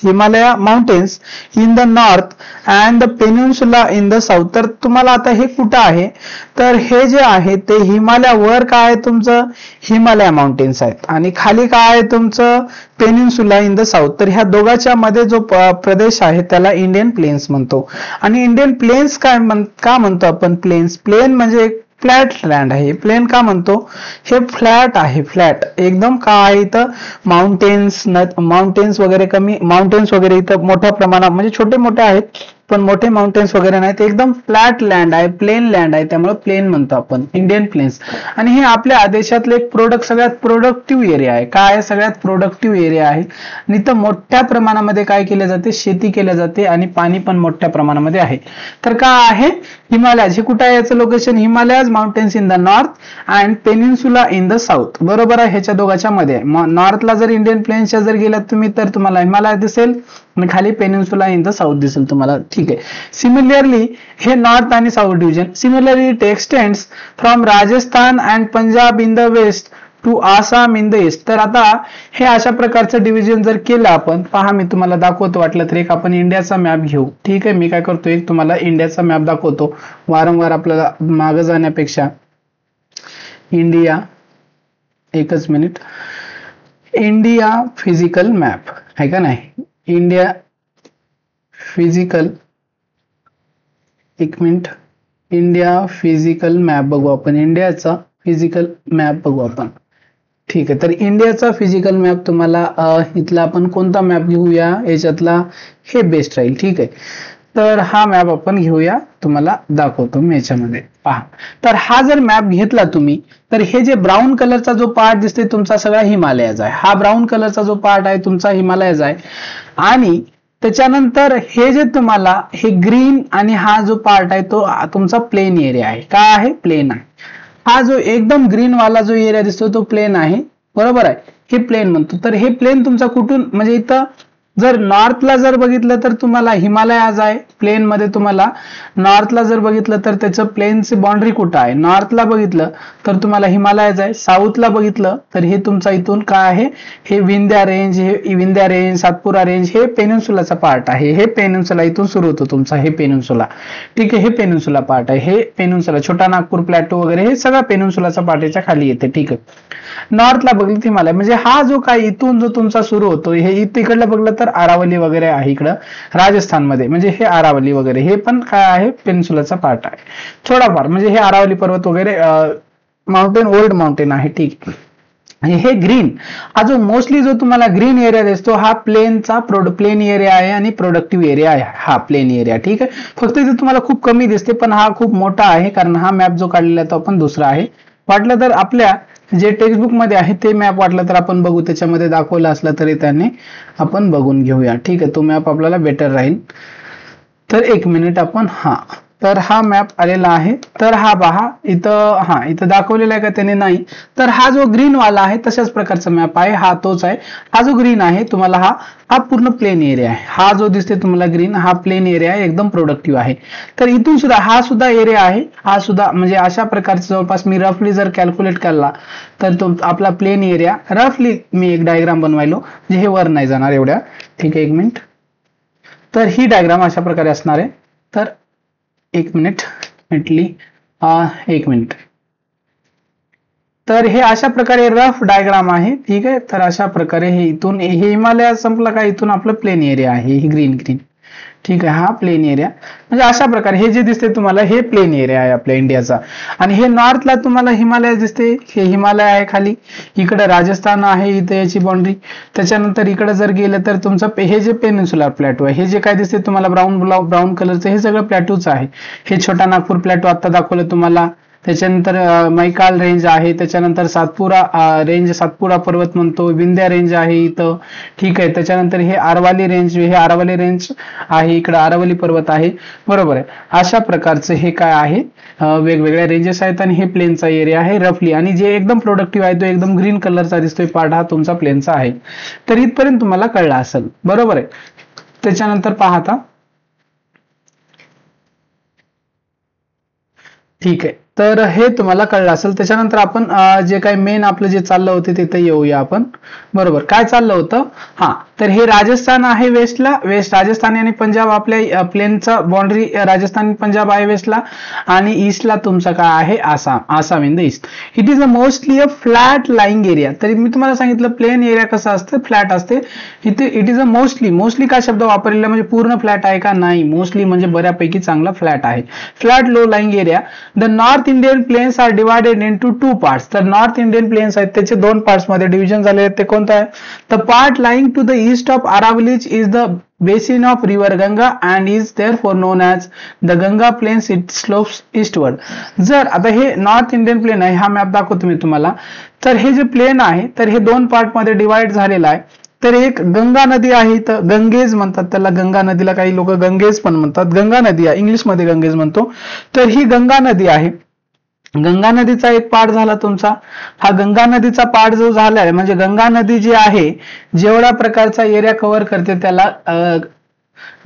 S1: in the north and the peninsula in the south. तर तुम्हाला आता हे कुठं आहे, तर हे जे आहे ते हिमालयावर काय आहे तुमचं, हिमालय माउंटेन्स आहेत, आणि खाली काय आहे तुमचं, पेनिन्सुला इन द साऊथ. तर ह्या दोघांच्या मध्ये जो प्रदेश आहे त्याला इंडियन प्लेन्स म्हणतो. आणि इंडियन प्लेन्स का म्हणतो आपण, प्लेन म्हणजे एक फ्लॅट लँड आहे. प्लेन का म्हणतो, हे फ्लॅट आहे, फ्लॅट एकदम. काय आहे इथं, माउंटेन्स वगैरे कमी, माउंटेन्स वगैरे इथं मोठ्या प्रमाणात, म्हणजे छोटे मोठे आहेत पण मोठे माउंटेन्स वगैरे नाहीत, एकदम फ्लॅट लँड आहे, प्लेन लँड आहे, त्यामुळे प्लेन म्हणतो आपण, इंडियन प्लेन्स. आणि हे आपल्या देशातले एक सगळ्यात प्रोडक्टिव्ह एरिया आहे. काय आहे, सगळ्यात प्रोडक्टिव्ह एरिया आहे. आणि इथं मोठ्या प्रमाणामध्ये काय केले जाते, शेती केल्या जाते, आणि पाणी पण मोठ्या प्रमाणामध्ये आहे. तर काय आहे, हिमालय हे कुठं आहे, याचं location, Himalayas mountains in the north and peninsula in the south. बरोबर आहे. ह्याच्या दोघांच्या मध्ये नॉर्थला जर इंडियन प्लेन्सच्या जर गेलात तुम्ही तर तुम्हाला हिमालय दिसेल, आणि खाली पेनिन्सुला इन द साऊथ दिसेल तुम्हाला, ठीक आहे. सिमिलरली हे नॉर्थ आणि south division, similarly it extends from Rajasthan and Punjab in the west to Assam in the east. तर आता हे अशा प्रकारचं डिव्हिजन जर केलं आपण, पहा मी तुम्हाला दाखवतो, वाटलं तर एक आपण इंडियाचा मॅप घेऊ, ठीक आहे. मी काय करतो, एक तुम्हाला इंडियाचा मॅप दाखवतो, वारंवार आपल्याला मागे जाण्यापेक्षा. इंडिया, एकच मिनिट, इंडिया फिजिकल मॅप आहे का नाही, इंडिया फिजिकल, एक मिनिट, इंडिया फिजिकल मॅप बघू आपण, इंडियाचा फिजिकल मॅप बघू आपण, ठीक आहे. तर इंडियाचा फिजिकल मॅप तुम्हाला इथला आपण कोणता मॅप घेऊया, याच्यातला हे बेस्ट राहील, ठीक आहे. तर हा मॅप आपण घेऊया, तुम्हाला दाखवतो मी याच्यामध्ये, पहा. तर हा जर मॅप घेतला तुम्ही, तर हे जे ब्राऊन कलरचा जो पार्ट दिसते तुमचा सगळा हिमालयाचा आहे. हा ब्राऊन कलरचा जो पार्ट आहे तुमचा हिमालयाचा आहे. आणि त्याच्यानंतर हे जे तुम्हाला हे ग्रीन आणि हा जो पार्ट आहे तो तुमचा प्लेन एरिया आहे. काय आहे, प्लेन आहे. हा जो एकदम ग्रीन वाला जो एरिया दिसतो तो प्लेन आहे, बरोबर आहे, हे प्लेन म्हणतो. तर हे प्लेन तुमचा कुठून, म्हणजे इथं जर नॉर्थला जर बघितलं तर तुम्हाला हिमालयाज आहे, प्लेन मध्ये तुम्हाला नॉर्थला जर बघितलं तर त्याचं प्लेनची बाउंड्री कुठं आहे, नॉर्थला बघितलं तर तुम्हाला हिमालयाज आहे, साऊथला बघितलं तर हे तुमचा इथून काय आहे, हे विंध्या रेंज, सातपुरा रेंज, हे पेनिन्सुलाचा पार्ट आहे. हे पेनिन्सुला इथून सुरू होतो तुमचा, हे पेनिन्सुला, ठीक आहे. हे पेनिन्सुला पार्ट आहे, हे पेनिन्सुला, छोटा नागपूर प्लॅटो वगैरे हे सगळा पेनिन्सुलाचा पार्ट याच्या खाली येते, ठीक आहे. नॉर्थला बघितलं हिमालय, म्हणजे हा जो काय इथून जो तुमचा सुरू होतो, हे तिकडला बघलं तर त्याच्यानंतर अरावली वगैरे आहे इकडं राजस्थानमध्ये, म्हणजे हे अरावली वगैरे हे पण काय आहे, पेनिन्सुलाचा पार्ट आहे थोडाफार, म्हणजे हे अरावली पर्वत वगैरे माउंटेन, ओल्ड माउंटेन आहे, ठीक आहे. आणि हे ग्रीन, हा जो मोस्टली जो तुम्हाला ग्रीन एरिया दिसतो हा प्लेनचा प्लेन एरिया आहे आणि प्रोडक्टिव्ह एरिया आहे हा प्लेन एरिया, ठीक आहे. फक्त इथे तुम्हाला खूप कमी दिसते, पण हा खूप मोठा आहे, कारण हा मॅप जो काढलेला तो आपण दुसरा आहे. वाटलं तर आपल्या जे टेक्स्टबुक मध्ये आहे ते मॅप वाटलं तर आपण बघू, त्याच्यामध्ये दाखवलं असलं तरी त्याने आपण बघून घेऊया, ठीक आहे. तो मॅप आपल्याला बेटर राहील. तर एक मिनिट आपण तर हा मॅप आलेला आहे. तर हा पहा इथं दाखवलेला आहे का त्याने, नाही. तर हा जो ग्रीन वाला आहे तशाच प्रकारचा मॅप आहे, हा तोच आहे. हा जो ग्रीन आहे तुम्हाला हा पूर्ण प्लेन एरिया आहे. हा जो दिसते तुम्हाला ग्रीन, हा प्लेन एरिया आहे, एकदम प्रोडक्टिव्ह आहे. तर इथून सुद्धा हा सुद्धा एरिया आहे, हा सुद्धा म्हणजे अशा प्रकारचा जवळपास मी रफली जर कॅल्क्युलेट केला तर तो आपला प्लेन एरिया रफली, मी एक डायग्राम बनवायलो जे हे वर नाही जाणार एवढ्या, ठीक आहे. एक मिनिट. तर ही डायग्राम अशा प्रकारे असणार आहे. तर एक मिनिट, एक मिनिट. तर हे अशा प्रकारे रफ डायग्राम आहे, ठीक आहे. तर अशा प्रकारे हे इथून हे हिमालय संपलं का, इथून आपलं प्लेन एरिया आहे, ही ग्रीन, ठीक आहे. हा प्लेन एरिया, म्हणजे अशा प्रकारे हे जे दिसते तुम्हाला हे प्लेन एरिया आहे आपल्या इंडियाचा. आणि हे नॉर्थला तुम्हाला हिमालय दिसते, हे हिमालय आहे खाली, इकडे राजस्थान आहे, इथे याची बाउंड्री. त्याच्यानंतर इकडे जर गेलं तर तुमचं हे जे पेनिन्सुलर प्लॅटो आहे, हे जे काय दिसते तुम्हाला ब्राऊन कलरचं, हे सगळं प्लॅटोच आहे. हे छोटा नागपूर प्लॅटो आता दाखवलं तुम्हाला. त्याच्यानंतर मैकाल रेंज आहे, त्याच्यानंतर सातपुरा रेंज, सातपुरा पर्वत म्हणतो, विंध्या रेंज आहे इथं, ठीक आहे. त्याच्यानंतर हे आरवाली रेंज, हे आरवाली रेंज आहे, इकडे आरवली पर्वत आहे, बरोबर आहे. अशा प्रकारचं हे काय आहे, वेगवेगळ्या रेंजेस आहेत. आणि हे प्लेनचा एरिया आहे रफली. आणि जे एकदम प्रोडक्टिव्ह आहे तो एकदम ग्रीन कलरचा दिसतोय पार्ट, हा तुमचा प्लेनचा आहे. तर इथपर्यंत तुम्हाला कळलं असेल, बरोबर आहे. त्याच्यानंतर पाहता, ठीक आहे. तर हे तुम्हाला कळलं असेल. त्याच्यानंतर आपण जे काही मेन आपलं जे चाललं होतं तिथे येऊया आपण, बरोबर. काय चाललं होतं, तर हे राजस्थान आहे वेस्टला, वेस्ट राजस्थान आणि पंजाब आपल्या प्लेनचा बाउंड्री, राजस्थान पंजाब आहे वेस्टला. आणि ईस्टला तुमचा काय आहे, Assam in the east. It is a mostly a flat lying area. तरी मी तुम्हाला सांगितलं प्लेन एरिया कसं असतं, फ्लॅट असते. इथे इट इज अ मोस्टली काय शब्द वापरलेला, म्हणजे पूर्ण फ्लॅट आहे का, नाही. मोस्टली म्हणजे बऱ्यापैकी चांगला फ्लॅट आहे. Flat low lying area. The north Indian plains are divided into 2 parts. तर नॉर्थ इंडियन प्लेन्स आहेत त्याचे 2 पार्ट्स मध्ये डिव्हिजन झाले आहेत. ते कोणतं आहे, the part lying to the east of Aravallis is the basin of river Ganga and is therefore known as the Ganga plains. It slopes eastward. जर आता हे नॉर्थ इंडियन प्लेन आहे, हा मॅप दाखवतो मी तुम्हाला. तर हे जे प्लेन आहे तर हे 2 पार्ट मध्ये डिवाइड झालेलं आहे. तर एक गंगा नदी आहे, तर गंगेज म्हणतात त्याला, गंगा नदीला काही लोक गंगेज पण म्हणतात, गंगा नदी आहे, इंग्लिशमध्ये गंगेज म्हणतो. तर ही गंगा नदी आहे. गंगा नदीचा एक पार्ट झाला तुमचा. हा गंगा नदीचा पार्ट जो झालाय, म्हणजे गंगा नदी जी आहे जेवढ्या प्रकारचा एरिया कव्हर करते त्याला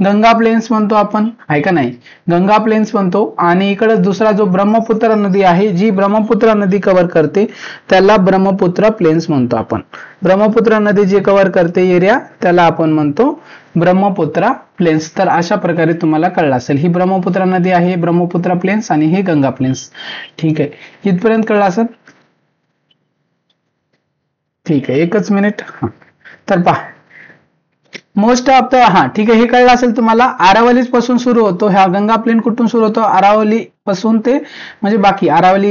S1: गंगा प्लेन्स म्हणतो आपण, आहे का नाही, गंगा प्लेन्स म्हणतो. आणि इकडे दुसरा जो ब्रह्मपुत्रा नदी आहे, जी ब्रह्मपुत्रा नदी कव्हर करते त्याला ब्रह्मपुत्रा प्लेन्स म्हणतो आपण. ब्रह्मपुत्रा नदी जे कव्हर करते एरिया त्याला आपण म्हणतो ब्रह्मपुत्रा प्लेन्स. तर अशा प्रकारे तुम्हाला कळलं असेल, ही ब्रह्मपुत्रा नदी आहे, ब्रह्मपुत्रा प्लेन्स, आणि हे गंगा प्लेन्स, ठीक आहे. इथपर्यंत कळलं असेल, ठीक आहे. एकच मिनिट. तर पहा, मोस्ट ऑफ द, ठीक आहे, हे कळलं असेल तुम्हाला. आरावली पासून सुरू होतो, हा गंगा प्लेन कुठून सुरू होतो, आरावली पासून ते, म्हणजे बाकी आरावली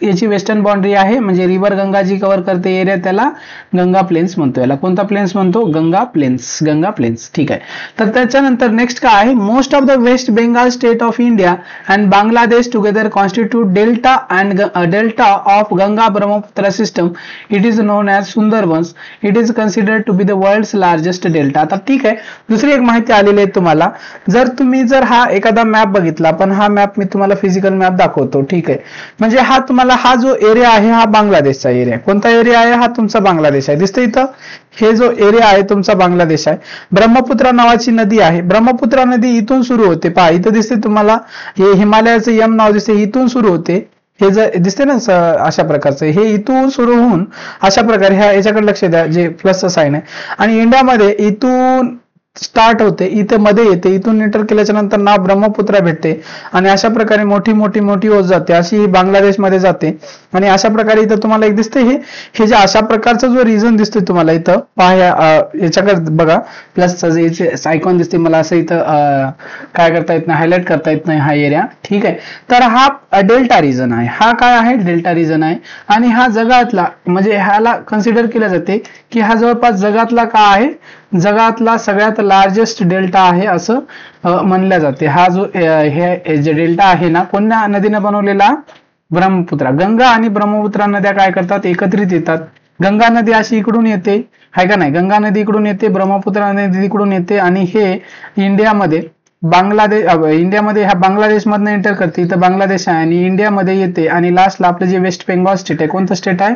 S1: याची वेस्टर्न बाउंड्री आहे, म्हणजे रिव्हर गंगा जी कव्हर करते एरिया त्याला गंगा प्लेन्स म्हणतो. याला कोणता प्लेन्स म्हणतो, गंगा प्लेन्स, ठीक आहे. तर त्याच्यानंतर नेक्स्ट काय आहे, most of the west Bengal state of India and Bangladesh together constitute delta of Ganga Brahmaputra system. It is known as Sundarbans. It is considered to be the world's largest delta. आता ठीक आहे, दुसरी एक माहिती आलेली आहे तुम्हाला. जर हा एखादा मॅप बघितला, पण हा मॅप मी तुम्हाला फिजिकल मॅप दाखवतो, ठीक आहे. म्हणजे हा तुम्हाला हा जो एरिया आहे हा बांगलादेशचा एरिया. कोणता एरिया आहे, हा तुमचा बांगलादेश आहे. दिसतं इथं, हे जो एरिया आहे तुमचा बांगलादेश आहे. ब्रह्मपुत्रा नावाची नदी आहे, ब्रह्मपुत्रा नदी इथून सुरू होते. पहा इथं दिसते तुम्हाला, हे हिमालयाचं यम नाव दिसते, इथून सुरू होते. हे जर दिसते ना अशा प्रकारचं, हे इथून सुरू होऊन अशा प्रकारे ह्या याच्याकडे लक्ष द्या, जे प्लसचं साईन आहे. आणि इंडियामध्ये इथून स्टार्ट होते, इथे मध्ये येते, इथून एंटर केल्याच्या नंतर नाव ब्रह्मपुत्रा भेटते आणि अशा प्रकारे मोठी मोठी मोठी होत जाते, अशी ही बांगलादेशमध्ये जाते. आणि अशा प्रकारे इथं तुम्हाला एक दिसते हे जे अशा प्रकारचा जो रिजन दिसतोय तुम्हाला इथं पहा, याच्याकडे बघा प्लसचा जे आयकॉन दिसते मला, असं इथं काय करता येत नाही, हायलाइट करता येत नाही हा एरिया. ठीक आहे, तर हा डेल्टा रिजन आहे. हा काय आहे? डेल्टा रिजन आहे. आणि हा जगातला म्हणजे ह्याला कन्सिडर केलं जाते की हा जवळपास जगातला का आहे, जगातला सगळ्यात लार्जेस्ट डेल्टा आहे असं म्हणलं जाते. हा जो हे जे डेल्टा आहे ना, कोणत्या नदीने बनवलेला? ब्रह्मपुत्रा. गंगा आणि ब्रह्मपुत्रा नद्या काय करतात? एकत्रित येतात. गंगा नदी अशी इकडून येते, आहे का नाही? गंगा नदी इकडून येते, ब्रह्मपुत्रा नदी इकडून येते आणि हे इंडियामध्ये इंडियामध्ये ह्या बांगलादेश मधनं एंटर करते, इथं बांगलादेश आहे आणि इंडियामध्ये येते आणि लास्टला आपलं जे वेस्ट बेंगॉल स्टेट आहे, कोणतं स्टेट आहे?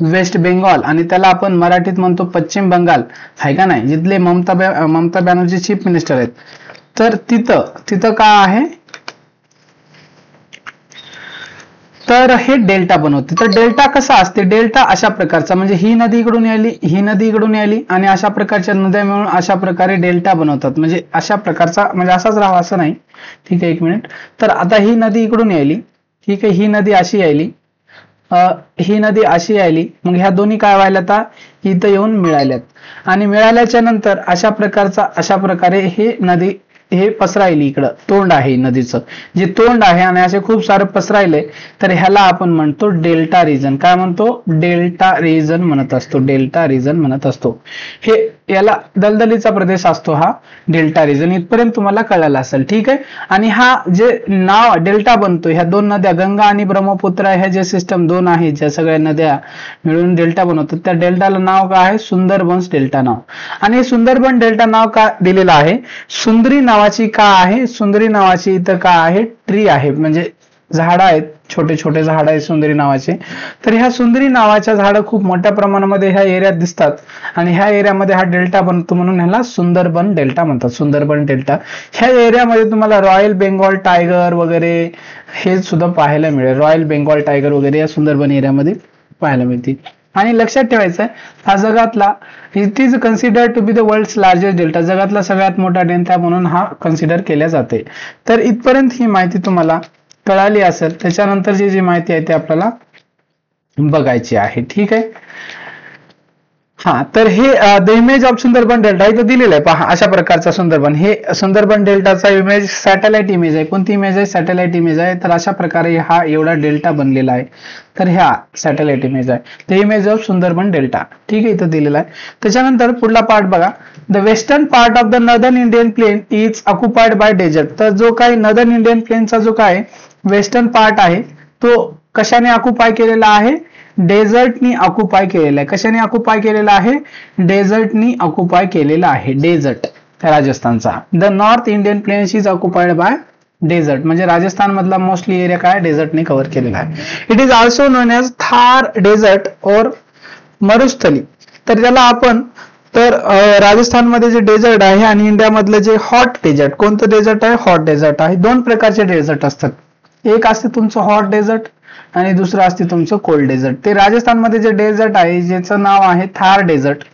S1: वेस्ट बेंगॉल. आणि त्याला आपण मराठीत म्हणतो पश्चिम बंगाल, आहे का नाही? जिथले ममता बॅनर्जी चीफ मिनिस्टर आहेत. तर तिथं काय आहे? तर हे डेल्टा बनवते. तर डेल्टा कसा असते? डेल्टा अशा प्रकारचा, म्हणजे ही नदी इकडून यायली, ही नदी इकडून यायली आणि अशा प्रकारच्या नद्या मिळून अशा प्रकारे डेल्टा बनवतात. म्हणजे अशा प्रकारचा, म्हणजे असाच राहावा असं नाही. ठीक आहे, एक मिनिट. तर आता ही नदी इकडून यायली, ठीक आहे, ही नदी अशी यायली, ही नदी अशी यायली, मग ह्या दोन्ही काय व्हायला आता इथं येऊन मिळाल्यात आणि मिळाल्याच्या नंतर अशा प्रकारे हे नदी हे पसरायली, इकडं तोंड आहे नदीचं, जे तोंड आहे आणि असे खूप सारं पसरायलंय, तर ह्याला आपण म्हणतो डेल्टा रिजन. काय म्हणतो? डेल्टा रिजन म्हणत असतो, डेल्टा रिजन म्हणत असतो. हे याला दलदलीचा प्रदेश असतो हा डेल्टा रिजन. इथपर्यंत तुम्हाला कळालं असेल. ठीक आहे, आणि हा जे नाव डेल्टा बनतो, ह्या दोन नद्या गंगा आणि ब्रह्मपुत्रा, ह्या जे सिस्टम दोन आहे, ज्या सगळ्या नद्या मिळून डेल्टा बनवतात, त्या डेल्टाला नाव काय आहे? सुंदरबन्स डेल्टा नाव. आणि सुंदरबन डेल्टा नाव का दिलेलं आहे? सुंदरी नावाची का आहे? सुंदरी नावाची इथं का आहे? ट्री आहे, म्हणजे झाडं आहेत, छोटे छोटे झाड आहेत सुंदरी नावाचे. तर ह्या सुंदरी नावाच्या झाडं खूप मोठ्या प्रमाणामध्ये ह्या एरियात दिसतात आणि ह्या एरियामध्ये हा डेल्टा बनतो, म्हणून ह्याला सुंदरबन डेल्टा म्हणतात. सुंदरबन डेल्टा. ह्या एरियामध्ये तुम्हाला रॉयल बेंगॉल टायगर वगैरे हे सुद्धा पाहायला मिळेल. रॉयल बेंगॉल टायगर वगैरे या सुंदरबन एरियामध्ये पाहायला मिळतील. आणि लक्षात ठेवायचं आहे, हा जगातला, it is considered to be the world's largest delta, जगातला सगळ्यात मोठा डेल्टा म्हणून हा कन्सिडर केला जाते. तर इथपर्यंत ही माहिती तुम्हाला कळाली असेल. त्याच्यानंतर जी माहिती आहे ती आपल्याला बघायची आहे. ठीक आहे, हा. तर हे the image of Sundarban delta इथं दिलेलं आहे, पहा अशा प्रकारचा सुंदरबन. हे सुंदरबन डेल्टाचा इमेज सॅटेलाइट इमेज आहे. कोणती इमेज आहे? सॅटेलाइट इमेज आहे. तर अशा प्रकारे हा एवढा डेल्टा बनलेला आहे. तर ह्या सॅटेलाइट इमेज आहे, the image of Sundarban delta. ठीक आहे, इथं दिलेला आहे. त्याच्यानंतर पुढला पार्ट बघा. The western part of the northern Indian plain is occupied by desert. तर जो काही नर्दर्न इंडियन प्लेनचा जो काय वेस्टर्न पार्ट आहे तो कशाने ऑक्युपाय केलेला आहे? डेझर्टनी ऑक्युपाय केलेला आहे. कशाने ऑक्युपाय केलेला आहे? डेझर्टनी ऑक्युपाय केलेला आहे. डेझर्ट राजस्थानचा. The north Indian plains is occupied by desert, म्हणजे राजस्थान मधला मोस्टली एरिया काय डेझर्टने कव्हर केलेला आहे. It is also known as Thar desert और मरुस्थली. तर त्याला आपण राजस्थानमध्ये जे डेझर्ट आहे आणि इंडियामधलं जे हॉट डेझर्ट, कोणतं डेझर्ट आहे? हॉट डेझर्ट आहे. दोन प्रकारचे डेझर्ट असतात, एक असते तुमचं हॉट डेझर्ट आणि दुसरं असते तुमचं कोल्ड डेझर्ट. ते राजस्थानमध्ये जे डेझर्ट आहे ज्याचं नाव आहे थार डेझर्ट,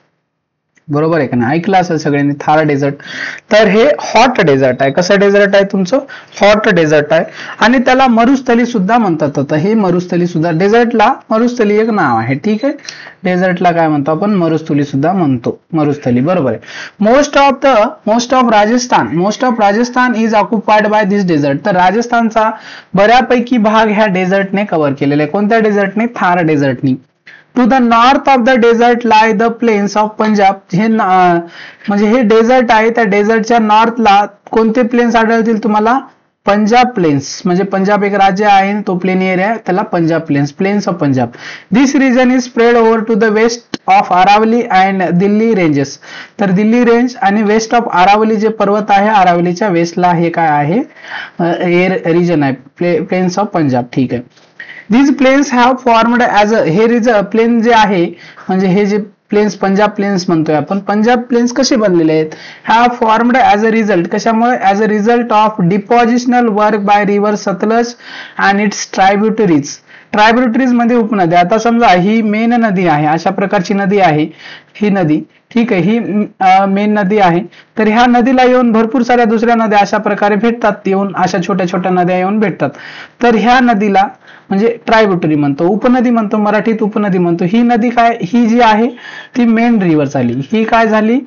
S1: बरोबर आहे का नाही? ऐकलं असेल सगळ्यांनी थार डेझर्ट. तर हे हॉट डेझर्ट आहे. कसं डेझर्ट आहे तुमचं? हॉट डेझर्ट आहे. आणि त्याला मरुस्थली सुद्धा म्हणतात. आता हे मरुस्थली सुद्धा, डेझर्टला मरुस्थली एक नाव आहे. ठीक आहे, डेझर्टला काय म्हणतो आपण? मरुस्थली सुद्धा म्हणतो, मरुस्थली, बरोबर आहे. Most of Rajasthan is occupied by this desert. तर राजस्थानचा बऱ्यापैकी भाग ह्या डेझर्टने कव्हर केलेला आहे. कोणत्या डेझर्टने? थार डेझर्टनी. To the north of the desert lie the plains of Punjab. हे म्हणजे हे डेझर्ट आहे, त्या डेझर्टच्या नॉर्थला कोणते प्लेन्स आढळतील तुम्हाला? पंजाब प्लेन्स. म्हणजे पंजाब एक राज्य आहे, तो प्लेन एरिया आहे, त्याला Punjab plains, plains of Punjab. This region is spread over to the west of Aravalli and Delhi ranges. तर दिल्ली रेंज आणि वेस्ट ऑफ अरावली जे पर्वत आहे, अरावलीच्या वेस्टला हे काय आहे? रिजन आहे, प्लेन्स ऑफ पंजाब. ठीक आहे. These plains have formed as a, हे प्लेन जे आहे म्हणजे हे जे प्लेन्स पंजाब प्लेन्स म्हणतोय आपण, पंजाब प्लेन्स कसे बनलेले आहेत? Have formed as a result, कशामुळे? As a result of depositional work by river Sutlej and its tributaries. Tributaries मध्ये उपनद्या. आता समजा ही मेन नदी आहे, अशा प्रकारची नदी आहे ही नदी. ठीक आहे, ही मेन नदी आहे. तर ह्या नदीला येऊन भरपूर साऱ्या दुसऱ्या नद्या अशा प्रकारे भेटतात, येऊन अशा छोट्या छोट्या नद्या येऊन भेटतात. तर ह्या नदीला म्हणजे ट्रायब्युटरी म्हणतो, उपनदी म्हणतो, मराठीत उपनदी म्हणतो. ही नदी काय, ही जी आहे ती मेन रिव्हर झाली. ही काय झाली,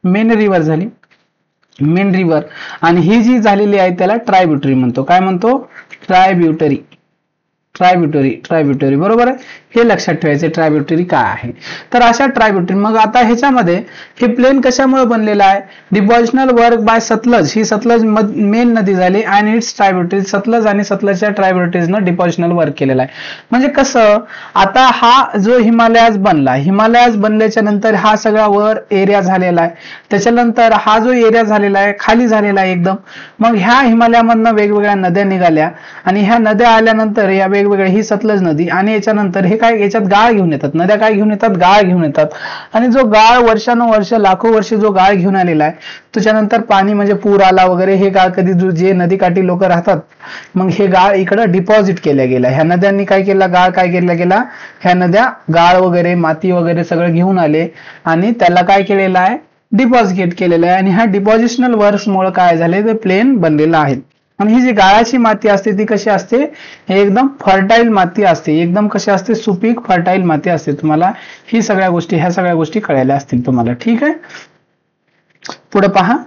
S1: मेन रिव्हर झाली, मेन रिव्हर. आणि ही जी झालेली आहे त्याला ट्रायब्युटरी म्हणतो. काय म्हणतो, ट्रायब्युटरी, ट्रायब्युटरी, ट्रायब्युटरी, बरोबर आहे. हे लक्षात ठेवायचे ट्रायब्युटरी काय आहे. तर अशा ट्रायब्युटरी, मग आता ह्याच्यामध्ये हे प्लेन कशामुळे बनलेलं आहे, डिपॉझिशनल वर्क बाय सतलज, ही सतलज मेन नदी झाली आणि इट्स ट्रायब्युटरी, सतलज आणि सतलजच्या ट्रायब्युटरीजनं डिपॉझिशनल वर्क केलेलं आहे. म्हणजे कसं, आता हा जो हिमालयाज बनला, हिमालयाज बनल्याच्या नंतर हा सगळा वर एरिया झालेला आहे, त्याच्यानंतर हा जो एरिया झालेला आहे खाली झालेला आहे एकदम. मग ह्या हिमालयामधनं वेगवेगळ्या नद्या निघाल्या आणि ह्या नद्या आल्यानंतर या वेगवेगळ्या, ही सतलज नदी आणि याच्यानंतर हे काय, याच्यात गाळ घेऊन येतात, नद्या काय घेऊन येतात, गाळ घेऊन येतात. आणि जो गाळ वर्षानुवर्ष लाखो वर्ष जो गाळ घेऊन आलेला आहे, त्याच्यानंतर पाणी म्हणजे पूर आला वगैरे, हे गाळ कधी जे नदीकाठी लोक राहतात, मग हे गाळ इकडं डिपॉझिट केल्या गेला. ह्या नद्यांनी काय केलं, गाळ काय केला गेला, ह्या नद्या गाळ वगैरे माती वगैरे सगळं घेऊन आले आणि त्याला काय केलेलं आहे, डिपॉझिट केलेलं आहे. आणि ह्या डिपॉझिशनल वर्क्समुळे काय झाले, ते प्लेन बनलेलं आहे. आणि ही जी गाळाची माती असते ती कशी असते, हे एकदम फर्टाईल माती असते, एकदम कशी असते, सुपीक फर्टाईल माती असते. तुम्हाला ही सगळ्या गोष्टी, ह्या सगळ्या गोष्टी कळायला असतील तुम्हाला. ठीक आहे, पुढे पहा.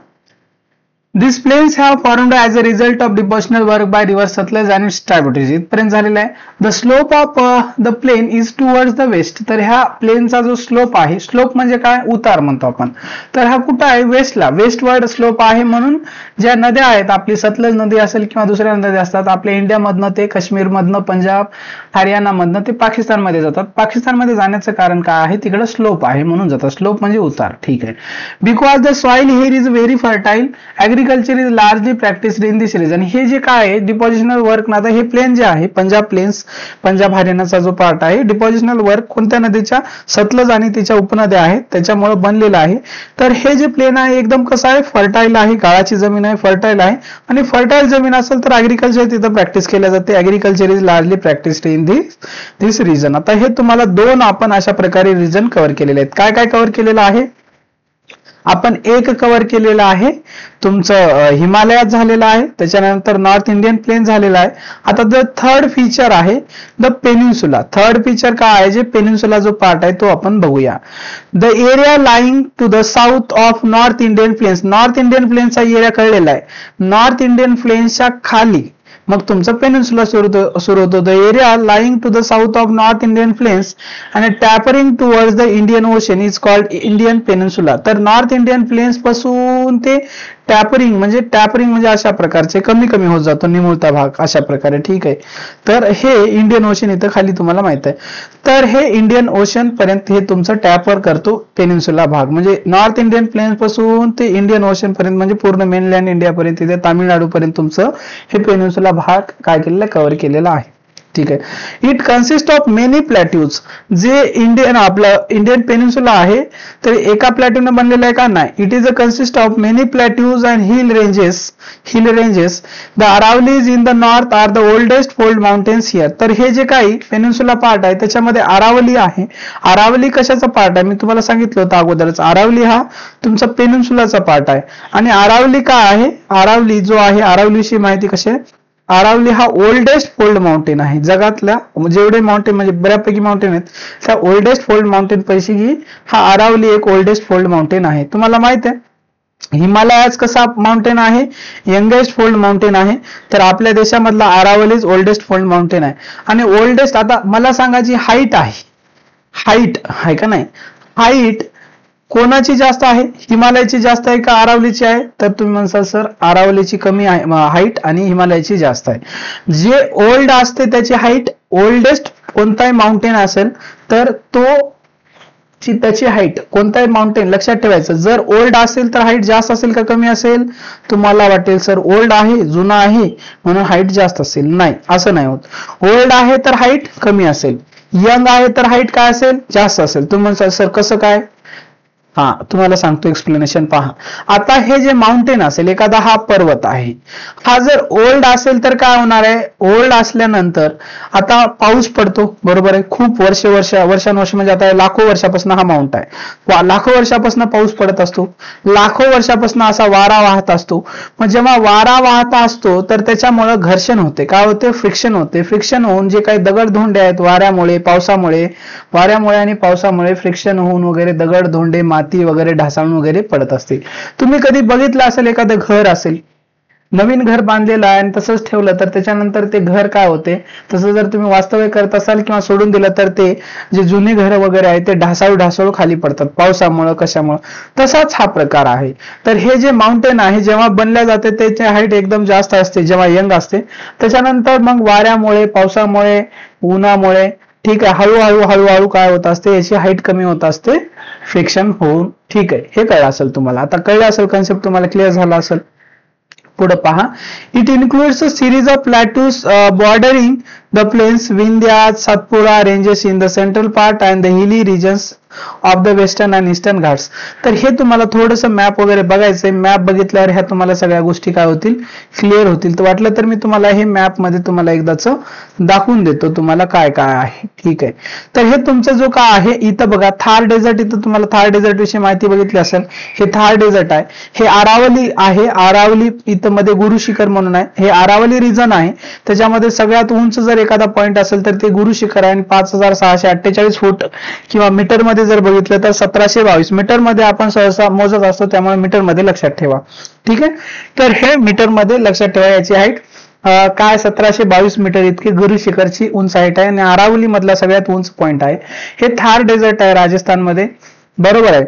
S1: These plains have formed as a result of depositional work by river Satluj and its tributaries. इथपर्यंत झालेला आहे. The slope of the plain is towards the west. तर ह्या प्लेनचा जो स्लोप आहे, स्लोप म्हणजे काय, उतार म्हणतो आपण. तर हा कुठं आहे, वेस्टला, वेस्टवर्ड स्लोप आहे. म्हणून ज्या नद्या आहेत, आपली सतलज नदी असेल किंवा दुसऱ्या नद्या असतात, आपल्या इंडियामधनं ते काश्मीरमधनं, पंजाब हरियाणामधनं ते पाकिस्तानमध्ये जातात. पाकिस्तानमध्ये जाण्याचं कारण काय आहे, तिकडे स्लोप आहे म्हणून जातात. स्लोप म्हणजे उतार. ठीक आहे. Because the soil here is very fertile, agriculture is largely practised in this region. हे जे काय आहे डिपॉझिशनल वर्क, ना आता हे प्लेन जे आहे पंजाब प्लेन्स, पंजाब हरियाणाचा जो पार्ट आहे, डिपॉझिशनल वर्क कोणत्या नदीच्या, सतलज आणि तिच्या उपनद्या आहेत त्याच्यामुळे बनलेलं आहे. तर हे जे प्लेन आहे एकदम कसं आहे, फर्टाईल आहे, गाळाची जमीन आहे, फर्टाईल आहे. आणि फर्टाईल जमीन असेल तर ऍग्रिकल्चर तिथं प्रॅक्टिस केल्या जाते. Agriculture is largely practised in this region. आता हे तुम्हाला दोन आपण अशा प्रकारे रिजन कव्हर केलेले आहेत. काय काय कव्हर केलेलं आहे, आपण एक कव्हर केलेलं आहे तुमचं हिमालयात झालेलं आहे, त्याच्यानंतर नॉर्थ इंडियन प्लेन झालेला आहे. आता द थर्ड फीचर आहे द पेनिन्सुला. थर्ड फीचर काय आहे, जे पेनिन्सुला जो पार्ट आहे तो आपण बघूया. The area lying to the south of North Indian plains. North Indian प्लेन्सचा एरिया कळलेला आहे. नॉर्थ इंडियन प्लेन्सच्या खाली मग तुमचं पेनिन्सुला सुरू होतो. The area lying to the south of North Indian plains आणि tapering towards the Indian Ocean is called Indian peninsula. तर नॉर्थ इंडियन प्लेन्स पासून ते टॅपरिंग म्हणजे अशा प्रकारचे कमी कमी होत जातो, निमुळता भाग अशा प्रकारे. ठीक आहे. तर हे इंडियन ओशन इथं खाली तुम्हाला माहित आहे. तर हे इंडियन ओशन पर्यंत हे तुमचं टॅपर करतो पेनिन्सुला भाग. म्हणजे नॉर्थ इंडियन प्लेन पासून ते इंडियन ओशन पर्यंत, म्हणजे पूर्ण मेनलँड इंडिया पर्यंत, तिथे तामिळनाडू पर्यंत तुमचं हे पेनिन्सुला भाग काय केलेला, कव्हर केलेला आहे. ठीक आहे. It consist of many plateaus. जे आपलं इंडियन पेनिन्सुला आहे तर एका प्लॅट्यूने बनलेला आहे का, नाही. It is a consist of many plateaus and hill ranges. The Aravallis in the north are the oldest fold mountains here. तर हे जे काही पेनिन्सुला पार्ट आहे त्याच्यामध्ये अरावली आहे. अरावली कशाचा पार्ट आहे, मी तुम्हाला सांगितलं होतं अगोदरच, अरावली हा तुमचा पेनिन्सुलाचा पार्ट आहे. आणि अरावली काय आहे, अरावली जो आहे, अरावलीची माहिती कशी आहे, अरावली हा ओल्डेस्ट फोल्ड माउंटेन आहे. जगातल्या जेवढे माउंटेन म्हणजे बऱ्यापैकी माउंटेन आहेत त्या ओल्डेस्ट फोल्ड माउंटेन पैकी हा अरावली एक ओल्डेस्ट फोल्ड माउंटेन आहे. तुम्हाला माहित आहे हिमालयाच कसा माउंटेन आहे, यंगेस्ट फोल्ड माउंटेन आहे. तर आपल्या देशामधला अरावलीज ओल्डेस्ट फोल्ड माउंटेन आहे. आणि ओल्डेस्ट, आता मला सांगा जी हाईट आहे का नाही, हाईट कोणाची जास्त आहे, हिमालयाची जास्त आहे का अरावलीची आहे, तर तुम्ही म्हणसाल सर अरावलीची कमी आहे हाईट आणि हिमालयाची जास्त आहे. जे ओल्ड असते त्याची हाईट, ओल्डेस्ट कोणताही माउंटेन असेल तर त्याची हाईट, कोणताही माउंटेन लक्षात ठेवायचं, जर ओल्ड असेल तर हाईट जास्त असेल का कमी असेल. तुम्हाला वाटेल सर ओल्ड आहे, जुना आहे म्हणून हाईट जास्त असेल, नाही, असं नाही होत. ओल्ड आहे तर हाईट कमी असेल, यंग आहे तर हाईट काय असेल, जास्त असेल. तुम्ही म्हणसाल सर कसं काय, हा तुम्हाला सांगतो एक्सप्लेनेशन पहा. आता हे जे माउंटेन असेल, एखादा हा पर्वत आहे, हा जर ओल्ड असेल तर काय होणार आहे, ओल्ड असल्यानंतर आता पाऊस पडतो, बरोबर आहे, खूप वर्षानुवर्ष म्हणजे आता लाखो वर्षापासून हा माउंट आहे, लाखो वर्षापासून पाऊस पडत असतो, लाखो वर्षापासून असा वारा वाहत असतो. मग जेव्हा वारा वाहत असतो तर त्याच्यामुळे घर्षण होते, काय होते, फ्रिक्शन होते. फ्रिक्शन होऊन जे काही दगडधोंडे आहेत वाऱ्यामुळे आणि पावसामुळे फ्रिक्शन होऊन वगैरे दगडधोंडे, माती वगैरे ढासाळून वगैरे पडत असतील. तुम्ही कधी बघितलं असेल, एखादं घर असेल, नवीन घर बांधलेलं आहे आणि तसंच ठेवलं तर त्याच्यानंतर ते घर काय होते, तसं जर तुम्ही वास्तव्य करत असाल किंवा सोडून दिलं तर ते जे जुनी घरं वगैरे आहे ते ढासाळू खाली पडतात पावसामुळे, कशामुळे. तसाच हा प्रकार आहे. तर हे जे माउंटेन आहे जेव्हा बनल्या जाते त्याची हाईट एकदम जास्त असते जेव्हा यंग असते, त्याच्यानंतर मग वाऱ्यामुळे, पावसामुळे, उन्हामुळे, ठीक आहे, हळूहळू काय होत असते, याची हाईट कमी होत असते, फ्रिक्शन होऊन. ठीक आहे, हे कळलं असेल तुम्हाला. आता कळलं असेल, कन्सेप्ट तुम्हाला क्लिअर झाला असेल. पुढे पहा. It includes a series of plateaus bordering the plains, Vindhyas, Satpura ranges in the central part and the hilly regions of the western and eastern Ghats. तर हे तुम्हाला थोडंसं मॅप वगैरे बघायचंय. मॅप बघितल्यावर ह्या तुम्हाला सगळ्या गोष्टी काय होतील, क्लिअर होतील. तर वाटलं तर मी तुम्हाला हे मॅप मध्ये तुम्हाला एकदाच दाखवून देतो तुम्हाला काय काय आहे. ठीक आहे, तर हे तुमचं जो काय आहे, इथं बघा थार डेझर्ट, इथं तुम्हाला थार डेझर्ट विषयी माहिती बघितली असेल. हे थार डेझर्ट आहे, हे आरावली आहे. आरावली इथं मध्ये गुरु शिखर म्हणून आहे, हे आरावली रिजन आहे. त्याच्यामध्ये सगळ्यात उंच जर एखादा पॉइंट असेल तर ते गुरु शिखर आहे, 5648 फूट किंवा मीटर मध्ये जर बघितलं तर 1722 मीटर मध्ये आपण सहसा मोजत असतो, त्यामुळे मीटर मध्ये लक्षात ठेवा. ठीक आहे, तर हे मीटर मध्ये लक्षात ठेवा. याची हाईट काय 1722 मीटर इतकी गुरु शिखरची उंच हाईट आहे आणि आरावली मधला सगळ्यात उंच पॉइंट आहे. हे थार डेझर्ट आहे राजस्थानमध्ये, बरोबर आहे.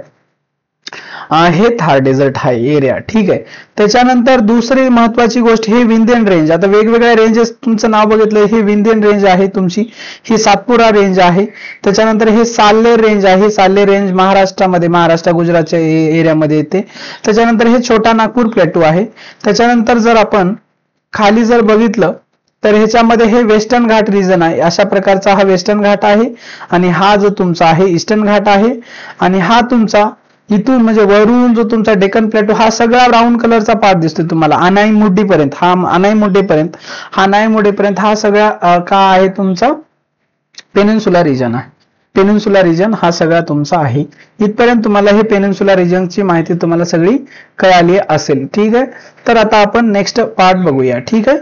S1: हे थार डेझर्ट आहे एरिया. ठीक आहे, त्याच्यानंतर दुसरी महत्वाची गोष्ट, हे विंध्यन रेंज. आता वेगवेगळ्या रेंजेस तुमचं नाव बघितलं, हे विंध्यन रेंज आहे तुमची, ही सातपुरा रेंज आहे. त्याच्यानंतर हे साल्लेर रेंज आहे. साल्लेर रेंज महाराष्ट्रामध्ये, महाराष्ट्र गुजरातच्या एरियामध्ये येते. त्याच्यानंतर हे छोटा नागपूर प्लॅटू आहे. त्याच्यानंतर जर आपण खाली जर बघितलं तर ह्याच्यामध्ये हे वेस्टर्न घाट रिजन आहे. अशा प्रकारचा हा वेस्टर्न घाट आहे आणि हा जो तुमचा आहे ईस्टर्न घाट आहे. आणि हा तुमचा इथून म्हणजे वरून जो तुमचा डेक्कन प्लॅटो, हा सगळा ब्राऊन कलरचा पार्ट दिसतोय तुम्हाला अनाईमुड्डीपर्यंत. हा अनाईमुड्डीपर्यंत हा सगळा का आहे तुमचा पेनिन्सुला रिजन आहे. पेनिन्सुला रिजन हा सगळा तुमचा आहे. इथपर्यंत तुम्हाला हे पेनिन्सुला रिजनची माहिती तुम्हाला सगळी कळाली असेल. ठीक आहे, तर आता आपण नेक्स्ट पार्ट बघूया. ठीक आहे,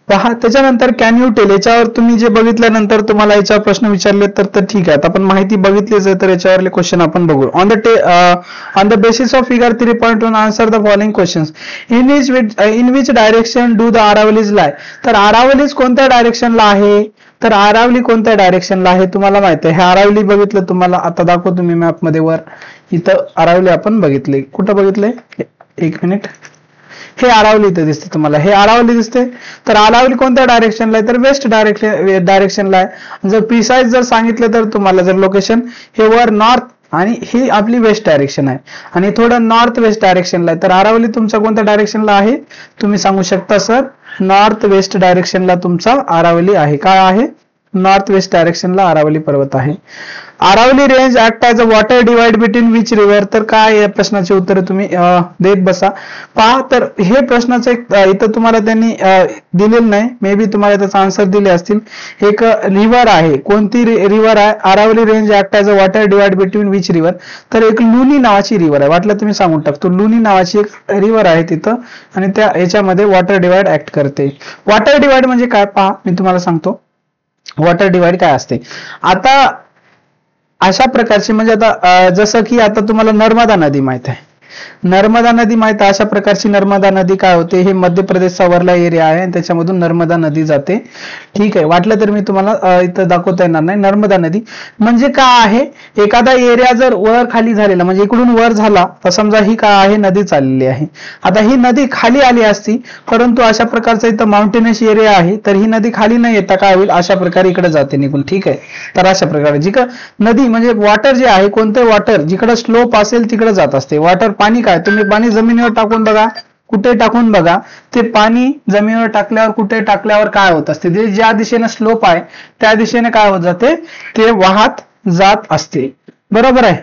S1: पहा. त्याच्यानंतर कॅन यू टेल, याच्यावर तुम्ही जे बघितल्यानंतर तुम्हाला याच्यावर प्रश्न विचारले तर ठीक आहे. आपण माहिती बघितलीच आहे तर याच्यावरले क्वेश्चन आपण बघू. On the basis of figure 3.1 answer the following questions. In which direction do the Aravallis lie. तर आरावलीज कोणत्या डायरेक्शनला आहे, तर आरावली कोणत्या डायरेक्शनला आहे तुम्हाला माहिती आहे. हे आरावली बघितलं तुम्हाला, आता दाखवतो मी मॅप मध्ये वर. इथं आरावली आपण बघितले, कुठं बघितले, एक मिनिट. हे आरावली इथे दिसते तुम्हाला, हे आरावली दिसते. तर आरावली कोणत्या डायरेक्शनला आहे, तर वेस्ट डायरेक्शनला आहे. जर प्रिसाइज जर सांगितलं तर तुम्हाला जर लोकेशन, हे वर नॉर्थ आणि ही आपली वेस्ट डायरेक्शन आहे आणि थोडं नॉर्थ वेस्ट डायरेक्शनला आहे. तर आरावली तुमचा कोणत्या डायरेक्शनला आहे तुम्ही सांगू शकता, सर नॉर्थ वेस्ट डायरेक्शनला तुमचा आरावली आहे. काय आहे, नॉर्थ वेस्ट डायरेक्शनला आरावली पर्वत आहे. Aravalli range act as a water divide between which river. तर काय या प्रश्नाचे उत्तर तुम्ही देत बसा. पहा, तर हे प्रश्नाचं इथं तुम्हाला त्यांनी दिलेलं नाही, मे बी तुम्हाला त्याचा आन्सर दिले असतील. एक रिव्हर आहे, कोणती रिव्हर आहे, Aravalli range act as a water divide between which river. तर एक लुनी नावाची रिव्हर आहे, वाटलं तुम्ही सांगून टाकतो. लुनी नावाची एक रिव्हर आहे तिथं आणि त्या याच्यामध्ये वॉटर डिवाइड ऍक्ट करते. वॉटर डिवाइड म्हणजे काय पहा, मी तुम्हाला सांगतो वॉटर डिवाइड काय असते. आता अशा प्रकारचे म्हणजे आता जसं की आता तुम्हाला नर्मदा नदी माहित आहे, नर्मदा नदी माहित आहे. अशा प्रकारची नर्मदा नदी काय होते, हे मध्य प्रदेशचा वरला एरिया आहे आणि त्याच्यामधून नर्मदा नदी जाते. ठीक आहे, वाटलं तर मी तुम्हाला इथं दाखवता येणार नाही. नर्मदा नदी म्हणजे काय आहे, एखादा एरिया जर वर खाली झालेला म्हणजे इकडून वर झाला तर समजा ही काय आहे, नदी चाललेली आहे. आता ही नदी खाली आली असती, परंतु अशा प्रकारचा इथं माउंटेनस एरिया आहे, तर ही नदी खाली नाही येता काय होईल, अशा प्रकारे इकडे जाते निघून. ठीक आहे, तर अशा प्रकारे जिकडे नदी म्हणजे वॉटर जे आहे, कोणते वॉटर जिकडे स्लोप असेल तिकडे जात असते. वॉटर पाणी काय, तुम्ही पाणी जमिनीवर टाकून बघा, कुठे टाकून बघा, ते पाणी जमिनीवर टाकल्यावर कुठे टाकल्यावर काय होत असते, ते ज्या दिशेने स्लोप आहे त्या दिशेने काय होत जाते, ते वाहत जात असते. बरोबर आहे,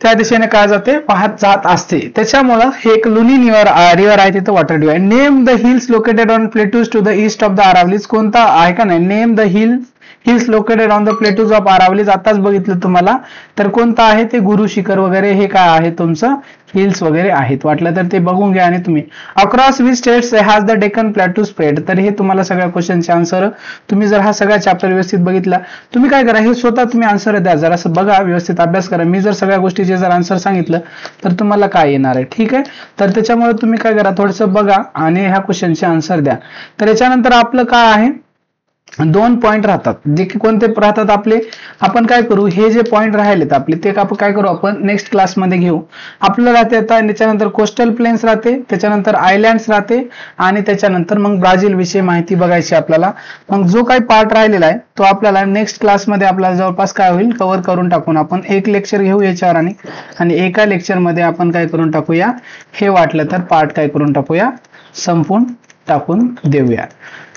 S1: त्या दिशेने काय जाते, वाहत जात असते. त्याच्यामुळं हे एक लुनी रिव्हर आहे, तिथं water divide. Name the hills located on plateaus to the east of the Aravallis. कोणता आहे का नाही, name the hills located on the plateaus of Aravallis. आताच बघितलं तुम्हाला, तर कोणतं आहे ते, गुरु शिखर वगैरे हे काय आहे तुमचं हिल्स वगैरे आहेत. वाटलं तर ते बघून घ्या. आणि तुम्ही across which states has the Deccan plateau spread. तर हे तुम्हाला सगळ्या क्वेश्चनचे आन्सर, तुम्ही जर हा सगळा चॅप्टर व्यवस्थित बघितला, तुम्ही काय करा, हे स्वतः तुम्ही आन्सर द्या, जरा असं बघा, व्यवस्थित अभ्यास करा. मी जर सगळ्या गोष्टीचे जर आन्सर सांगितलं तर तुम्हाला काय येणार आहे, ठीक आहे. तर त्याच्यामुळे तुम्ही काय करा, थोडंसं बघा आणि ह्या क्वेश्चनचे आन्सर द्या. तर याच्यानंतर आपलं काय आहे, 2 पॉइंट राहतात, जे की कोणते राहतात आपले, आपण काय करू, हे जे पॉइंट राहिलेत आपले ते आपण काय करू, आपण नेक्स्ट क्लासमध्ये घेऊ. आपलं राहते आता, त्याच्यानंतर कोस्टल प्लेन्स राहते, त्याच्यानंतर आयलँड्स राहते, आणि त्याच्यानंतर मग ब्राझील विषयी माहिती बघायची आपल्याला. मग जो काही पार्ट राहिलेला आहे तो आपल्याला नेक्स्ट क्लासमध्ये आपल्याला जवळपास काय होईल, कव्हर करून टाकून आपण एक लेक्चर घेऊ याच्यावर, आणि एका लेक्चरमध्ये आपण काय करून टाकूया, हे वाटलं तर पार्ट काय करून टाकूया, संपून टाकून देऊया.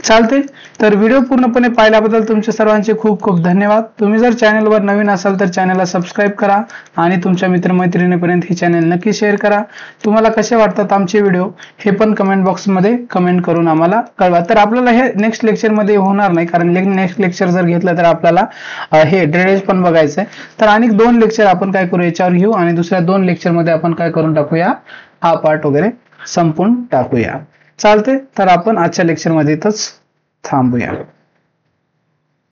S1: चालते. तर व्हिडिओ पूर्णपणे पाहिल्याबद्दल तुमचे सर्वांचे खूप खूप धन्यवाद. तुम्ही जर चॅनलवर नवीन असाल तर चॅनलला सबस्क्राईब करा, आणि तुमच्या मित्रमैत्रिणीपर्यंत ही चॅनल नक्की शेअर करा. तुम्हाला कसे वाटतात आमचे व्हिडिओ हे पण कमेंट बॉक्समध्ये कमेंट करून आम्हाला कळवा. तर आपल्याला हे नेक्स्ट लेक्चरमध्ये होणार नाही, कारण नेक्स्ट लेक्चर जर घेतलं तर आपल्याला हे ड्रेनेज पण बघायचं आहे. तर अनेक 2 लेक्चर आपण काय करू याच्यावर घेऊ, आणि दुसऱ्या 2 लेक्चरमध्ये आपण काय करून टाकूया, हा पार्ट वगैरे संपून टाकूया. चालते. तर आपण आजच्या लेक्चरमध्ये इथंच थांबूया.